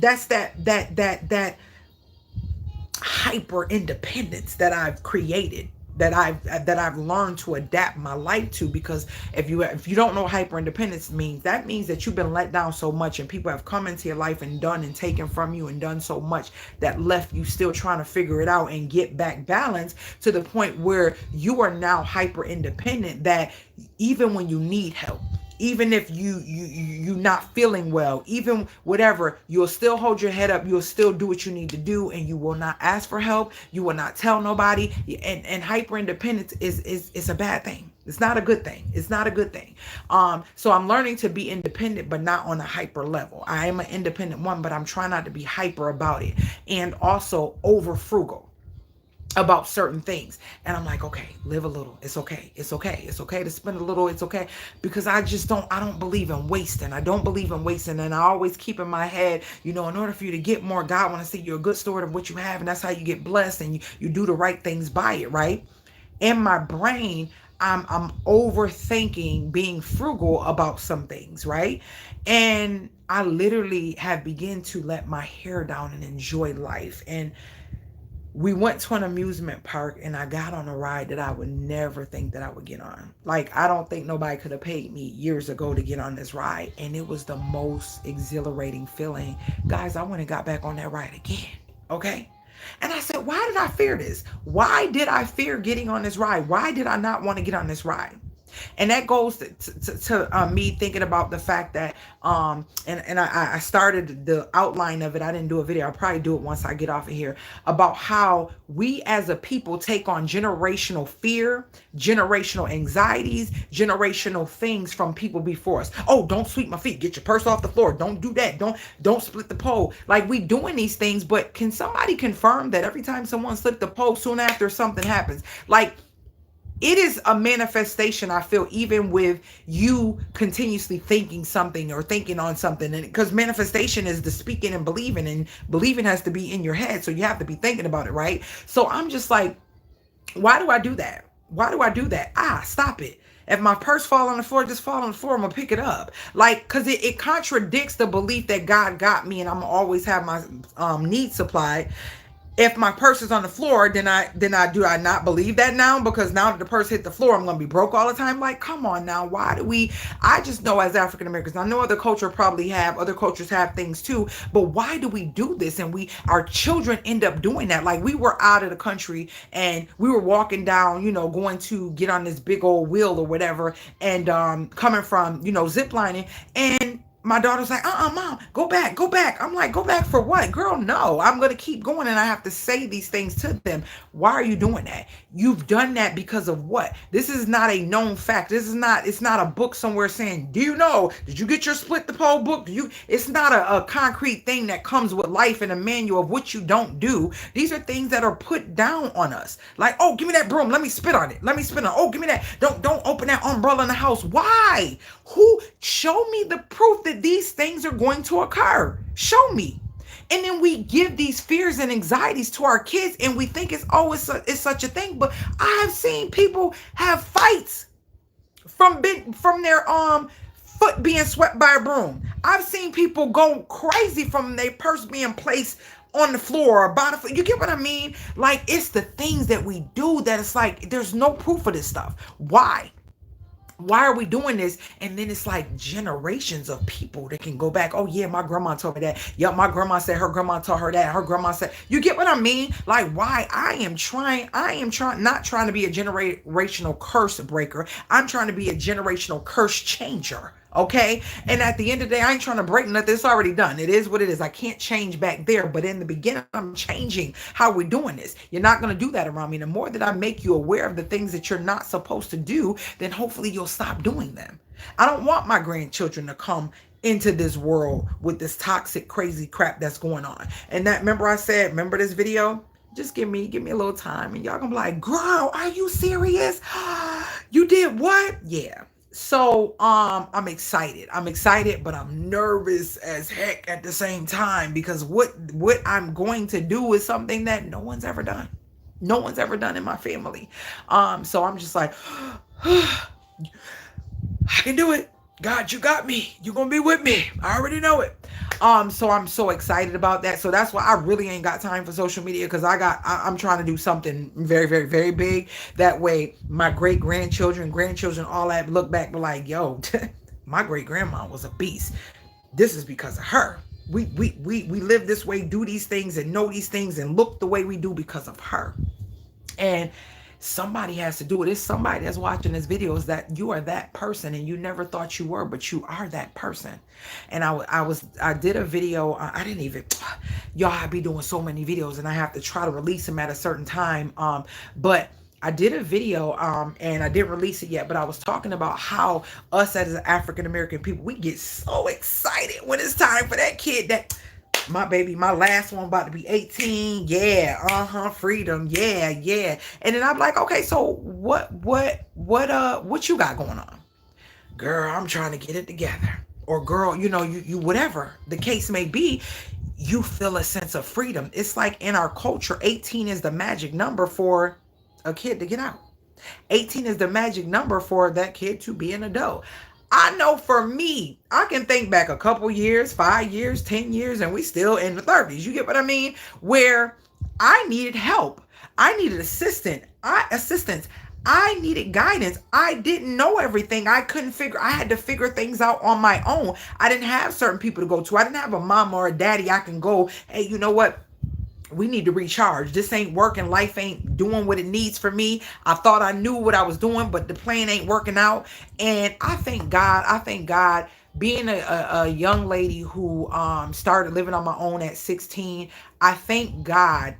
hyper independence that I've created, that I've learned to adapt my life to. Because if you don't know what hyper independence means, that means that you've been let down so much, and people have come into your life and done and taken from you and done so much that left you still trying to figure it out and get back balance, to the point where you are now hyper independent, that even when you need help, even if you not feeling well, even whatever, you'll still hold your head up, you'll still do what you need to do, and you will not ask for help, you will not tell nobody. And hyper independence is a bad thing. It's not a good thing. It's not a good thing. So I'm learning to be independent, but not on a hyper level. I am an independent one, but I'm trying not to be hyper about it, and also over frugal about certain things. And I'm like, okay, live a little. It's okay. It's okay. It's okay to spend a little. It's okay. Because I don't believe in wasting. I don't believe in wasting. And I always keep in my head, you know, in order for you to get more, God want to see you're a good steward of what you have. And that's how you get blessed, and you do the right things by it, right? In my brain, I'm overthinking being frugal about some things, right? And I literally have begun to let my hair down and enjoy life. And we went to an amusement park, and I got on a ride that I would never think that I would get on. Like, I don't think nobody could have paid me years ago to get on this ride. And it was the most exhilarating feeling. Guys, I went and got back on that ride again. Okay. And I said, why did I fear this? Why did I fear getting on this ride? Why did I not want to get on this ride? And that goes to me thinking about the fact that, and I started the outline of it. I didn't do a video. I'll probably do it once I get off of here, about how we as a people take on generational fear, generational anxieties, generational things from people before us. Oh, don't sweep my feet. Get your purse off the floor. Don't do that. Don't split the pole. Like, we doing these things, but can somebody confirm that every time someone slipped the pole, soon after something happens? Like, it is a manifestation, I feel, even with you continuously thinking something or thinking on something. And because manifestation is the speaking and believing has to be in your head. So you have to be thinking about it, right? So I'm just like, why do I do that? Why do I do that? Stop it. If my purse fall on the floor, just fall on the floor. I'm gonna pick it up. Like, cause it contradicts the belief that God got me and I'm gonna always have my needs supplied. If my purse is on the floor, then I do I not believe that now? Because now that the purse hit the floor, I'm going to be broke all the time. Like, come on now. Why do I just know as African Americans, I know other cultures have things too, but why do we do this? And our children end up doing that. Like, we were out of the country and we were walking down, you know, going to get on this big old wheel or whatever, and coming from, you know, zip lining, and my daughter's like, mom, go back. I'm like, go back for what? Girl, no, I'm going to keep going. And I have to say these things to them. Why are you doing that? You've done that because of what? This is not a known fact. It's not a book somewhere saying, do you know, did you get your split the pole book? It's not a concrete thing that comes with life and a manual of what you don't do. These are things that are put down on us. Like, oh, give me that broom. Let me spit on it. Oh, give me that. Don't open that umbrella in the house. Why? Show me the proof that these things are going to occur. Show me. And then we give these fears and anxieties to our kids, and we think it's such a thing. But I have seen people have fights from their foot being swept by a broom. I've seen people go crazy from their purse being placed on the floor or by the floor. You get what I mean? Like, it's the things that we do that it's like there's no proof of this stuff. Why? Why are we doing this? And then it's like generations of people that can go back. Oh yeah, my grandma told me that. Yeah, my grandma said her grandma taught her that. Her grandma said, you get what I mean? Like, why? I am trying, not trying to be a generational curse breaker. I'm trying to be a generational curse changer. Okay. And at the end of the day, I ain't trying to break nothing. It's already done. It is what it is. I can't change back there. But in the beginning, I'm changing how we're doing this. You're not going to do that around me. The more that I make you aware of the things that you're not supposed to do, then hopefully you'll stop doing them. I don't want my grandchildren to come into this world with this toxic, crazy crap that's going on. And that, remember this video? Just give me a little time and y'all gonna be like, girl, are you serious? You did what? Yeah. So I'm excited. I'm excited, but I'm nervous as heck at the same time, because what I'm going to do is something that no one's ever done. No one's ever done in my family. So I'm just like, I can do it. God, you got me. You're gonna be with me. I already know it. So I'm so excited about that. So that's why I really ain't got time for social media, because I'm trying to do something very, very, very big. That way my great grandchildren, all that look back, be like, yo, my great grandma was a beast. This is because of her. We live this way, do these things, and know these things, and look the way we do because of her. And somebody has to do it. It's somebody that's watching this video, is that you are that person, and you never thought you were, but you are that person. And I did a video. I didn't even, y'all, I be doing so many videos, and I have to try to release them at a certain time. But I did a video, and I didn't release it yet, but I was talking about how us as African American people, we get so excited when it's time for that kid, that my baby, my last one about to be 18. Yeah, freedom. Yeah. And then I'm like, okay, so what you got going on? Girl, I'm trying to get it together. Or girl, you whatever the case may be, you feel a sense of freedom. It's like in our culture, 18 is the magic number for a kid to get out. 18 is the magic number for that kid to be an adult. I know for me, I can think back a couple years, 5 years, 10 years, and we still in the 30s. You get what I mean? Where I needed help. I needed assistance. I needed guidance. I didn't know everything. I had to figure things out on my own. I didn't have certain people to go to. I didn't have a mom or a daddy I can go, hey, you know what? We need to recharge. This ain't working. Life ain't doing what it needs for me. I thought I knew what I was doing, but the plan ain't working out. And I thank God, being a young lady who started living on my own at 16. I thank God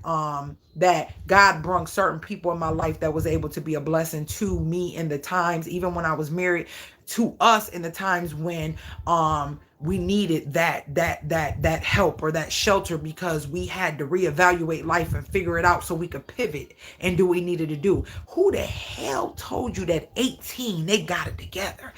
that God brought certain people in my life that was able to be a blessing to me in the times, even when I was married, to us in the times when we needed that help or that shelter, because we had to reevaluate life and figure it out so we could pivot and do what we needed to do. Who the hell told you that 18 they got it together?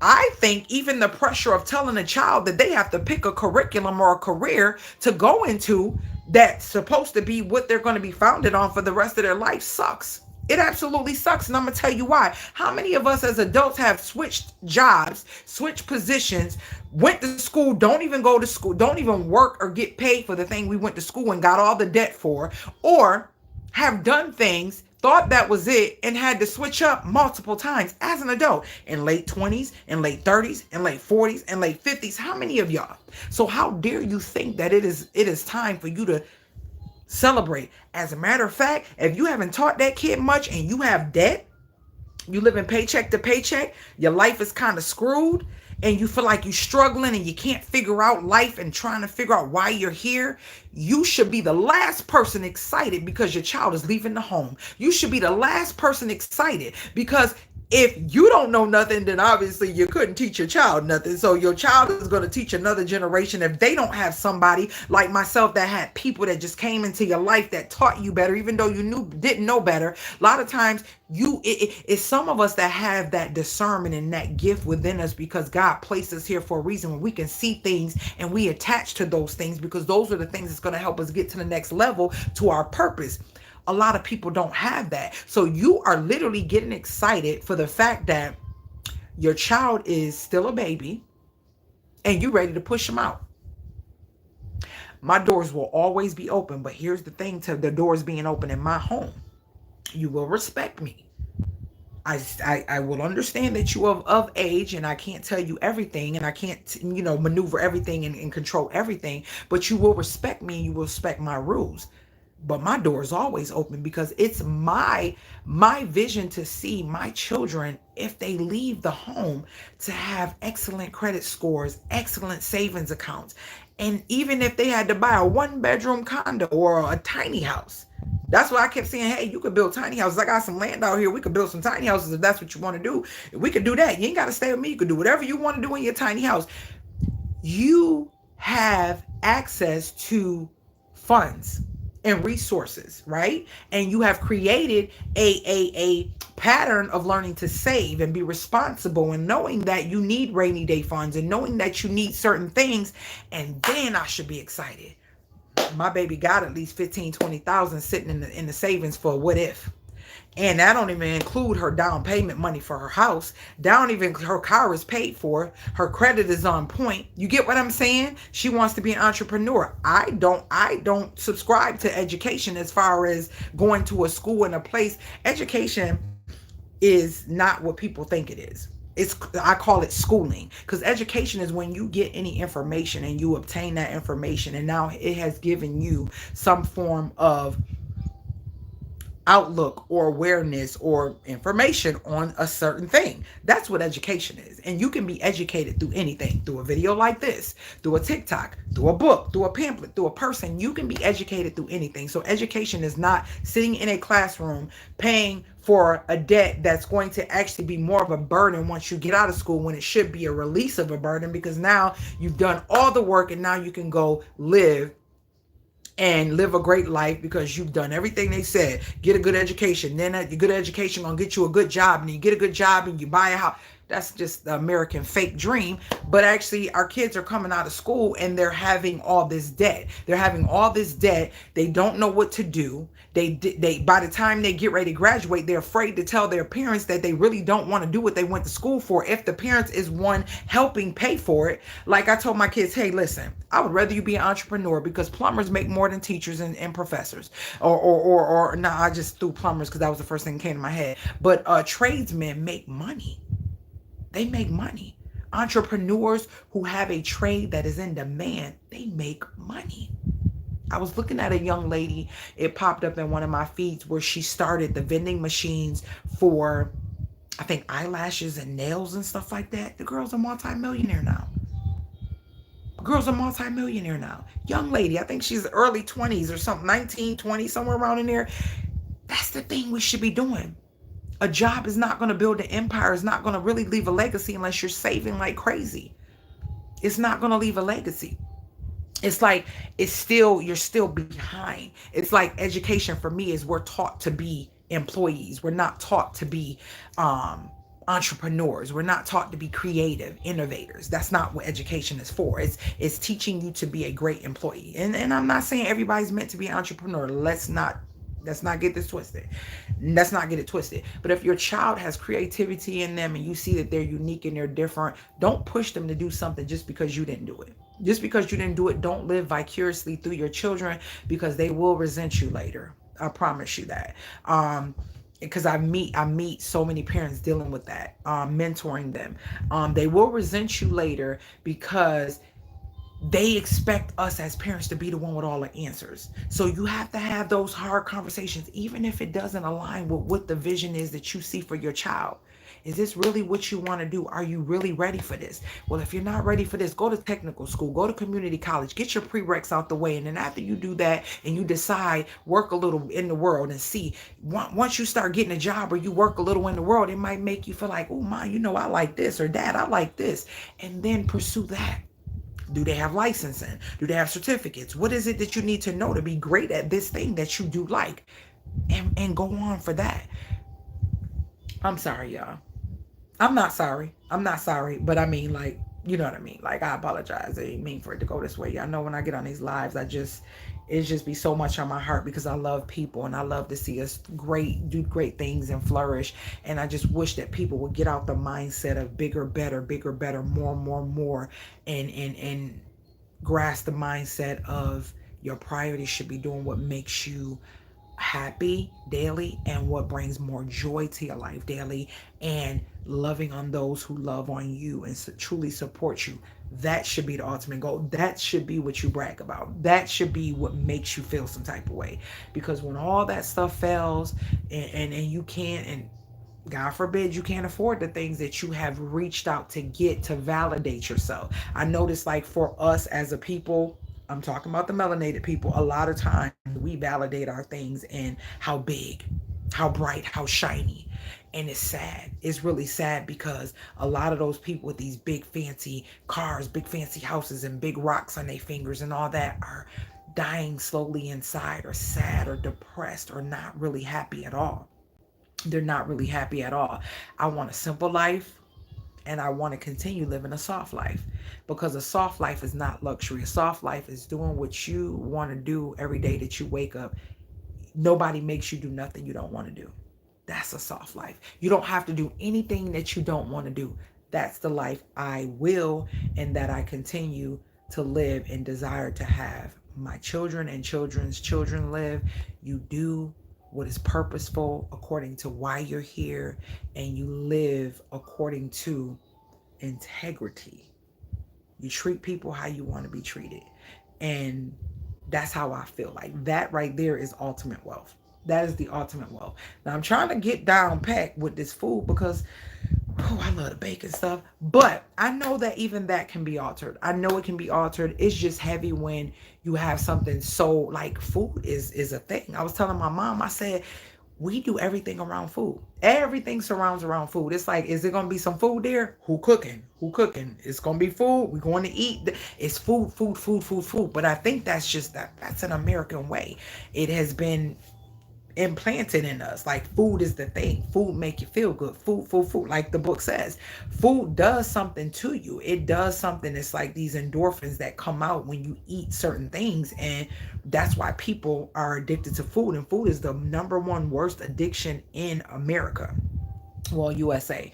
I think even the pressure of telling a child that they have to pick a curriculum or a career to go into that's supposed to be what they're going to be founded on for the rest of their life sucks. It absolutely sucks. And I'm going to tell you why. How many of us as adults have switched jobs, switched positions, went to school, don't even go to school, don't even work or get paid for the thing we went to school and got all the debt for, or have done things, thought that was it, and had to switch up multiple times as an adult in late 20s, in late 30s, in late 40s, and late 50s? How many of y'all? So how dare you think that it is time for you to celebrate? As a matter of fact, if you haven't taught that kid much and you have debt, you live in paycheck to paycheck, your life is kind of screwed, and you feel like you're struggling and you can't figure out life and trying to figure out why you're here, you should be the last person excited because your child is leaving the home. You should be the last person excited, because if you don't know nothing, then obviously you couldn't teach your child nothing. So your child is going to teach another generation if they don't have somebody like myself that had people that just came into your life that taught you better, even though you didn't know better. A lot of times it's some of us that have that discernment and that gift within us, because God placed us here for a reason, when we can see things and we attach to those things, because those are the things that's going to help us get to the next level, to our purpose. A lot of people don't have that. So you are literally getting excited for the fact that your child is still a baby and you're ready to push them out. My doors will always be open, but here's the thing to the doors being open in my home. You will respect me. I will understand that you are of age, and I can't tell you everything, and I can't, maneuver everything and control everything, but you will respect me and you will respect my rules. But my door is always open, because it's my vision to see my children, if they leave the home, to have excellent credit scores, excellent savings accounts. And even if they had to buy a 1-bedroom condo or a tiny house, that's why I kept saying, hey, you could build tiny houses. I got some land out here. We could build some tiny houses if that's what you want to do. We could do that. You ain't got to stay with me. You could do whatever you want to do in your tiny house. You have access to funds. and resources, right? And you have created a pattern of learning to save and be responsible and knowing that you need rainy day funds and knowing that you need certain things. And then I should be excited. My baby got at least 15, 20,000 sitting in the savings for what if. And that don't even include her down payment money for her house. That don't even, her car is paid for. Her credit is on point. You get what I'm saying? She wants to be an entrepreneur. I don't subscribe to education as far as going to a school and a place. Education is not what people think it is. I call it schooling, because education is when you get any information and you obtain that information and now it has given you some form of outlook or awareness or information on a certain thing. That's what education is. And you can be educated through anything, through a video like this, through a TikTok, through a book, through a pamphlet, through a person. You can be educated through anything. So education is not sitting in a classroom paying for a debt that's going to actually be more of a burden once you get out of school, when it should be a release of a burden, because now you've done all the work and now you can go live and live a great life because you've done everything they said. Get a good education. Then a good education gonna get you a good job, and you get a good job and you buy a house. That's just the American fake dream. But actually, our kids are coming out of school and they're having all this debt. They're having all this debt. They don't know what to do. They by the time they get ready to graduate, they're afraid to tell their parents that they really don't want to do what they went to school for, if the parents is one helping pay for it. Like I told my kids, hey, listen, I would rather you be an entrepreneur, because plumbers make more than teachers and professors. Or no, I just threw plumbers because that was the first thing that came to my head. But tradesmen make money. They make money. Entrepreneurs who have a trade that is in demand, they make money. I was looking at a young lady, it popped up in one of my feeds, where she started the vending machines for, I think, eyelashes and nails and stuff like that. The girl's a multi-millionaire now. Young lady, I think she's early 20s or something, 19, 20, somewhere around in there. That's the thing we should be doing. A job is not going to build an empire. It's not going to really leave a legacy unless you're saving like crazy. It's not going to leave a legacy. It's like you're still behind. It's like education for me is we're taught to be employees. We're not taught to be entrepreneurs. We're not taught to be creative innovators. That's not what education is for. It's teaching you to be a great employee. And I'm not saying everybody's meant to be an entrepreneur. Let's not get this twisted. Let's not get it twisted. But if your child has creativity in them and you see that they're unique and they're different, don't push them to do something just because you didn't do it. Just because you didn't do it, don't live vicariously through your children, because they will resent you later. I promise you that. Because I meet so many parents dealing with that, mentoring them. They will resent you later because they expect us as parents to be the one with all the answers. So you have to have those hard conversations, even if it doesn't align with what the vision is that you see for your child. Is this really what you want to do? Are you really ready for this? Well, if you're not ready for this, go to technical school, go to community college, get your prereqs out the way. And then after you do that and you decide, work a little in the world and see, once you start getting a job or you work a little in the world, it might make you feel like, oh my, I like this, or dad, I like this. And then pursue that. Do they have licensing? Do they have certificates? What is it that you need to know to be great at this thing that you do like? And go on for that. I'm sorry, y'all. I'm not sorry. But I mean, like, you know what I mean? Like, I apologize. I didn't mean for it to go this way. Y'all know when I get on these lives, it just be so much on my heart, because I love people and I love to see us do great things and flourish. And I just wish that people would get out the mindset of bigger, better, more, and grasp the mindset of your priority should be doing what makes you happy daily and what brings more joy to your life daily, and loving on those who love on you and truly support you. That should be the ultimate goal. That should be what you brag about. That should be what makes you feel some type of way. Because when all that stuff fails and you can't, and God forbid, you can't afford the things that you have reached out to get to validate yourself. I notice, like, for us as a people, I'm talking about the melanated people, a lot of times we validate our things in how big, how bright, how shiny. And it's sad. It's really sad, because a lot of those people with these big fancy cars, big fancy houses, and big rocks on their fingers and all that dying slowly inside, or sad or depressed, or not really happy at all. They're not really happy at all. I want a simple life, and I want to continue living a soft life, because a soft life is not luxury. A soft life is doing what you want to do every day that you wake up. Nobody makes you do nothing you don't want to do. That's a soft life. You don't have to do anything that you don't want to do. That's the life I will and that I continue to live and desire to have my children and children's children live. You do what is purposeful according to why you're here, and you live according to integrity. You treat people how you want to be treated. And that's how I feel. Like that right there is ultimate wealth. That is the ultimate wealth. Now I'm trying to get down packed with this food because I love the bacon stuff. But I know that even that can be altered. I know it can be altered. It's just heavy when you have something so, like, food is a thing. I was telling my mom, I said, we do everything around food. Everything surrounds around food. It's like, is it gonna be some food there? Who cooking? Who cooking? It's gonna be food. We're going to eat. It's food, food, food, food, food. But I think that's just that's an American way. It has been implanted in us. Like, food is the thing. Food make you feel good. Food, food, food. Like the book says, food does something to you. It does something. It's like these endorphins that come out when you eat certain things, and that's why people are addicted to food. And food is the number one worst addiction in America. Well, USA.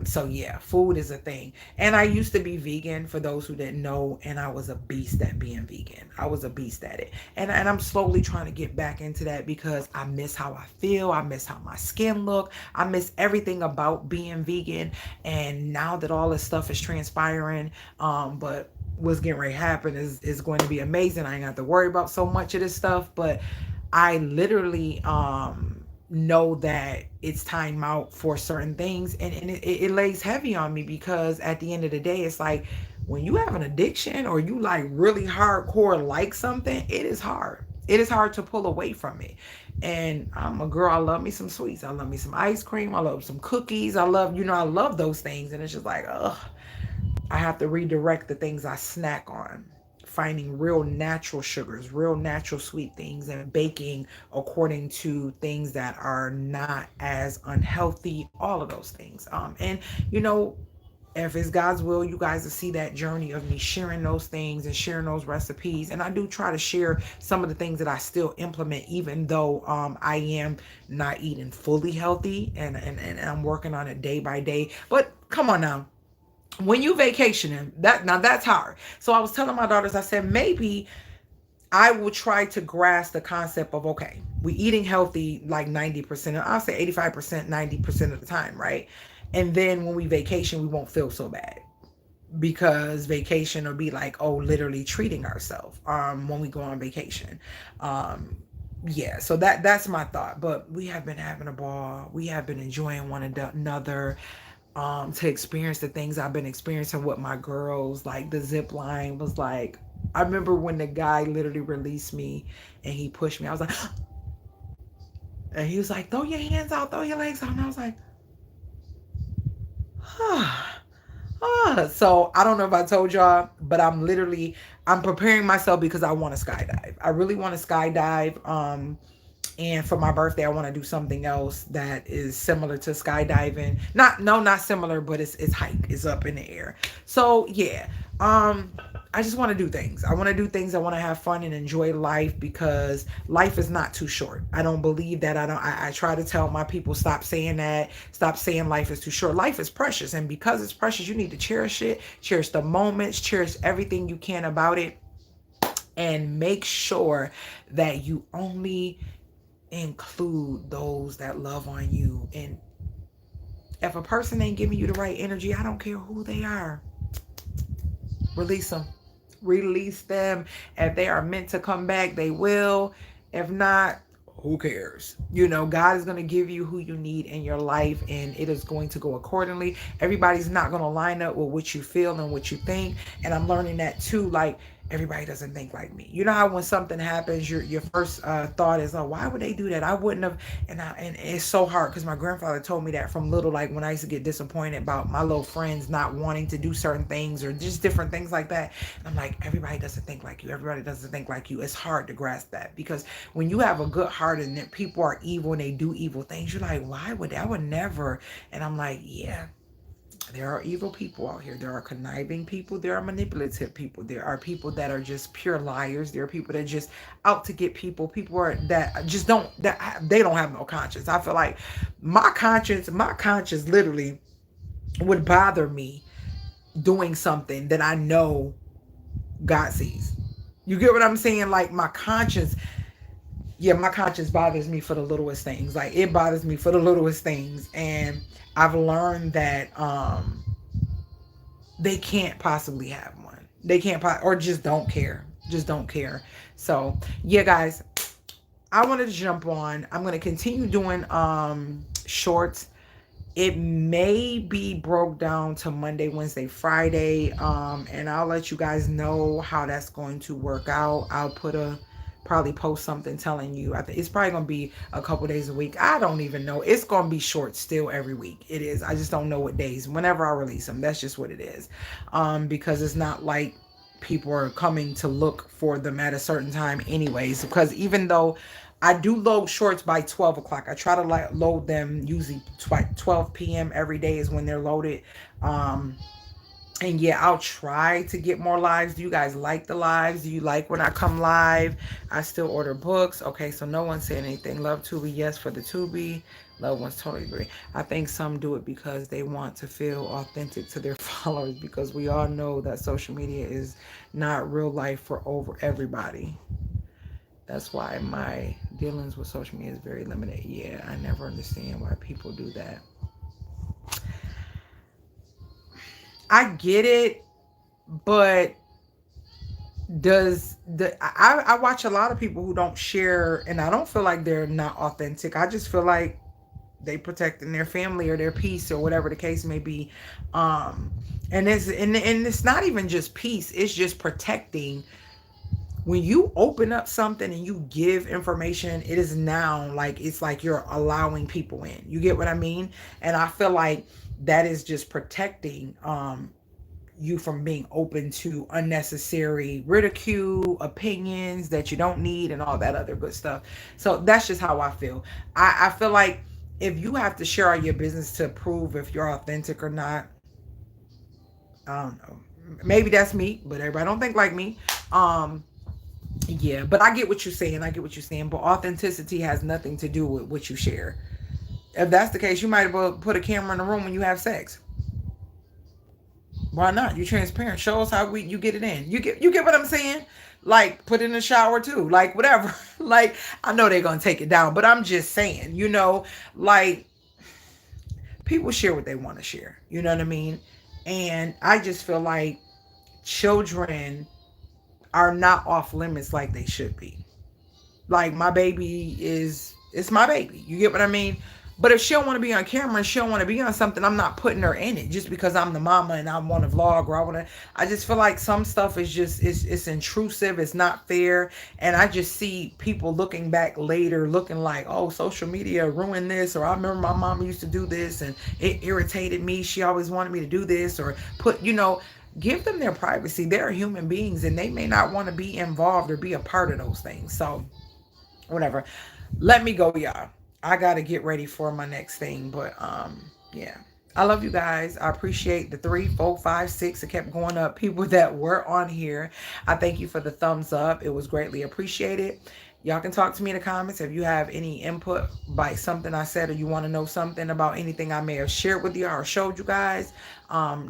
So yeah, food is a thing. And I used to be vegan, for those who didn't know, and I was a beast at being vegan. I was a beast at it. And I'm slowly trying to get back into that because I miss how I feel. I miss how my skin look. I miss everything about being vegan. And now that all this stuff is transpiring, but what's getting ready to happen is going to be amazing. I ain't have to worry about so much of this stuff, but I literally know that it's time out for certain things, and it lays heavy on me, because at the end of the day, it's like, when you have an addiction or you like really hardcore like something, it is hard. It is hard to pull away from it. And I'm a girl, I love me some sweets, I love me some ice cream, I love some cookies, I love, I love those things. And it's just like, ugh, I have to redirect the things I snack on, finding real natural sugars, real natural sweet things, and baking according to things that are not as unhealthy, all of those things. And if it's God's will, you guys will see that journey of me sharing those things and sharing those recipes. And I do try to share some of the things that I still implement, even though I am not eating fully healthy, and I'm working on it day by day. But come on now, when you vacationing, that's hard. So I was telling my daughters, I said, maybe I will try to grasp the concept of, okay, we eating healthy like 90%, I'll say 85%, 90% of the time, right? And then when we vacation, we won't feel so bad, because vacation will be like, oh, literally treating ourselves when we go on vacation. Yeah, so that's my thought. But we have been having a ball. We have been enjoying one another. To experience the things I've been experiencing with my girls. Like, the zip line was like, I remember when the guy literally released me and he pushed me, I was like, and he was like, throw your hands out, throw your legs out. And I was like, so I don't know if I told y'all, but I'm preparing myself because I want to skydive. I really want to skydive. And for my birthday, I want to do something else that is similar to skydiving. Not similar, but it's hike. It's up in the air. So yeah, I just want to do things. I want to do things. I want to have fun and enjoy life, because life is not too short. I don't believe that. I try to tell my people, stop saying that. Stop saying life is too short. Life is precious. And because it's precious, you need to cherish it. Cherish the moments. Cherish everything you can about it. And make sure that you only include those that love on you. And if a person ain't giving you the right energy, I don't care who they are, release them. Release them. If they are meant to come back, they will. If not, who cares? God is going to give you who you need in your life, and it is going to go accordingly. Everybody's not going to line up with what you feel and what you think. And I'm learning that too. Like, everybody doesn't think like me. You know how when something happens, your first thought is, oh, why would they do that? I wouldn't have. And it's so hard because my grandfather told me that from little, like when I used to get disappointed about my little friends not wanting to do certain things or just different things like that. And I'm like, everybody doesn't think like you. Everybody doesn't think like you. It's hard to grasp that because when you have a good heart and people are evil and they do evil things, you're like, why would they? I would never. And I'm like, yeah, there are evil people out here. There are conniving people. There are manipulative people. There are people that are just pure liars. There are people that are just out to get people. People are that just don't, that they don't have no conscience. I feel like my conscience literally would bother me doing something that I know God sees. You get what I'm saying? Like my conscience, yeah, my conscience bothers me for the littlest things. Like it bothers me for the littlest things. And I've learned that they can't possibly have one. They can't or just don't care. Just don't care. So yeah, guys, I wanted to jump on. I'm gonna continue doing shorts. It may be broke down to Monday, Wednesday, Friday. And I'll let you guys know how that's going to work out. I'll probably post something telling you. I think it's probably gonna be a couple days a week. I don't even know. It's gonna be short still every week. It is. I just don't know what days. Whenever I release them, that's just what it is. Because it's not like people are coming to look for them at a certain time anyways. Because even though I do load shorts by 12 o'clock. I try to load them usually 12 p.m. every day is when they're loaded. And yeah, I'll try to get more lives. Do you guys like the lives? Do you like when I come live? I still order books. Okay, so no one said anything. Love Tubi, yes for the Tubi. Loved ones, totally agree. I think some do it because they want to feel authentic to their followers because we all know that social media is not real life for everybody. That's why my dealings with social media is very limited. Yeah, I never understand why people do that. I get it, but I watch a lot of people who don't share, and I don't feel like they're not authentic. I just feel like they protecting their family or their peace or whatever the case may be. And it's not even just peace, it's just protecting. When you open up something and you give information, it is now like it's like you're allowing people in. You get what I mean? And I feel like that is just protecting you from being open to unnecessary ridicule, opinions that you don't need, and all that other good stuff. So that's just how I feel. I feel like if you have to share all your business to prove if you're authentic or not, I don't know. Maybe that's me, but everybody don't think like me. Yeah, but I get what you're saying. I get what you're saying. But authenticity has nothing to do with what you share. If that's the case, you might as well put a camera in the room when you have sex. Why not? You're transparent. Show us how you get it in. You get what I'm saying? Like put it in the shower too. Like whatever. Like I know they're gonna take it down, but I'm just saying, like people share what they want to share. You know what I mean? And I just feel like children are not off limits like they should be. Like my baby it's my baby. You get what I mean? But if she don't want to be on camera and she don't want to be on something, I'm not putting her in it just because I'm the mama and I want to vlog or I just feel like some stuff is just it's intrusive, it's not fair. And I just see people looking back later looking like, oh, social media ruined this, or I remember my mom used to do this and it irritated me. She always wanted me to do this, or give them their privacy. They're human beings and they may not want to be involved or be a part of those things. So whatever. Let me go, y'all. I gotta get ready for my next thing. But yeah. I love you guys. I appreciate the 3, 4, 5, 6. It kept going up. People that were on here. I thank you for the thumbs up. It was greatly appreciated. Y'all can talk to me in the comments if you have any input by something I said, or you want to know something about anything I may have shared with you or showed you guys.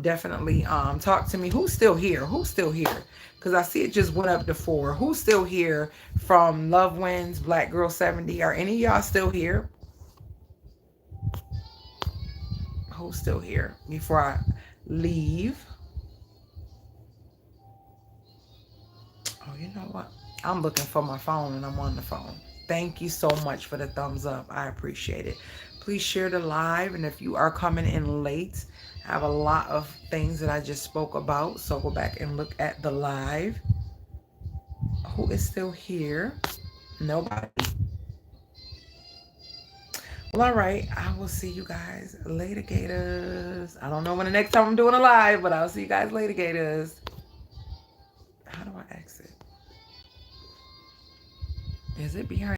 Definitely talk to me. Who's still here? Who's still here? Because I see it just went up to 4. Who's still here from Love Wins, Black Girl 70? Are any of y'all still here? Who's still here before I leave? Oh, you know what? I'm looking for my phone and I'm on the phone. Thank you so much for the thumbs up. I appreciate it. Please share the live. And if you are coming in late, I have a lot of things that I just spoke about. So go back and look at the live. Who is still here? Nobody. Well, all right. I will see you guys later, Gators. I don't know when the next time I'm doing a live, but I'll see you guys later, Gators. How do I exit? Is it behind?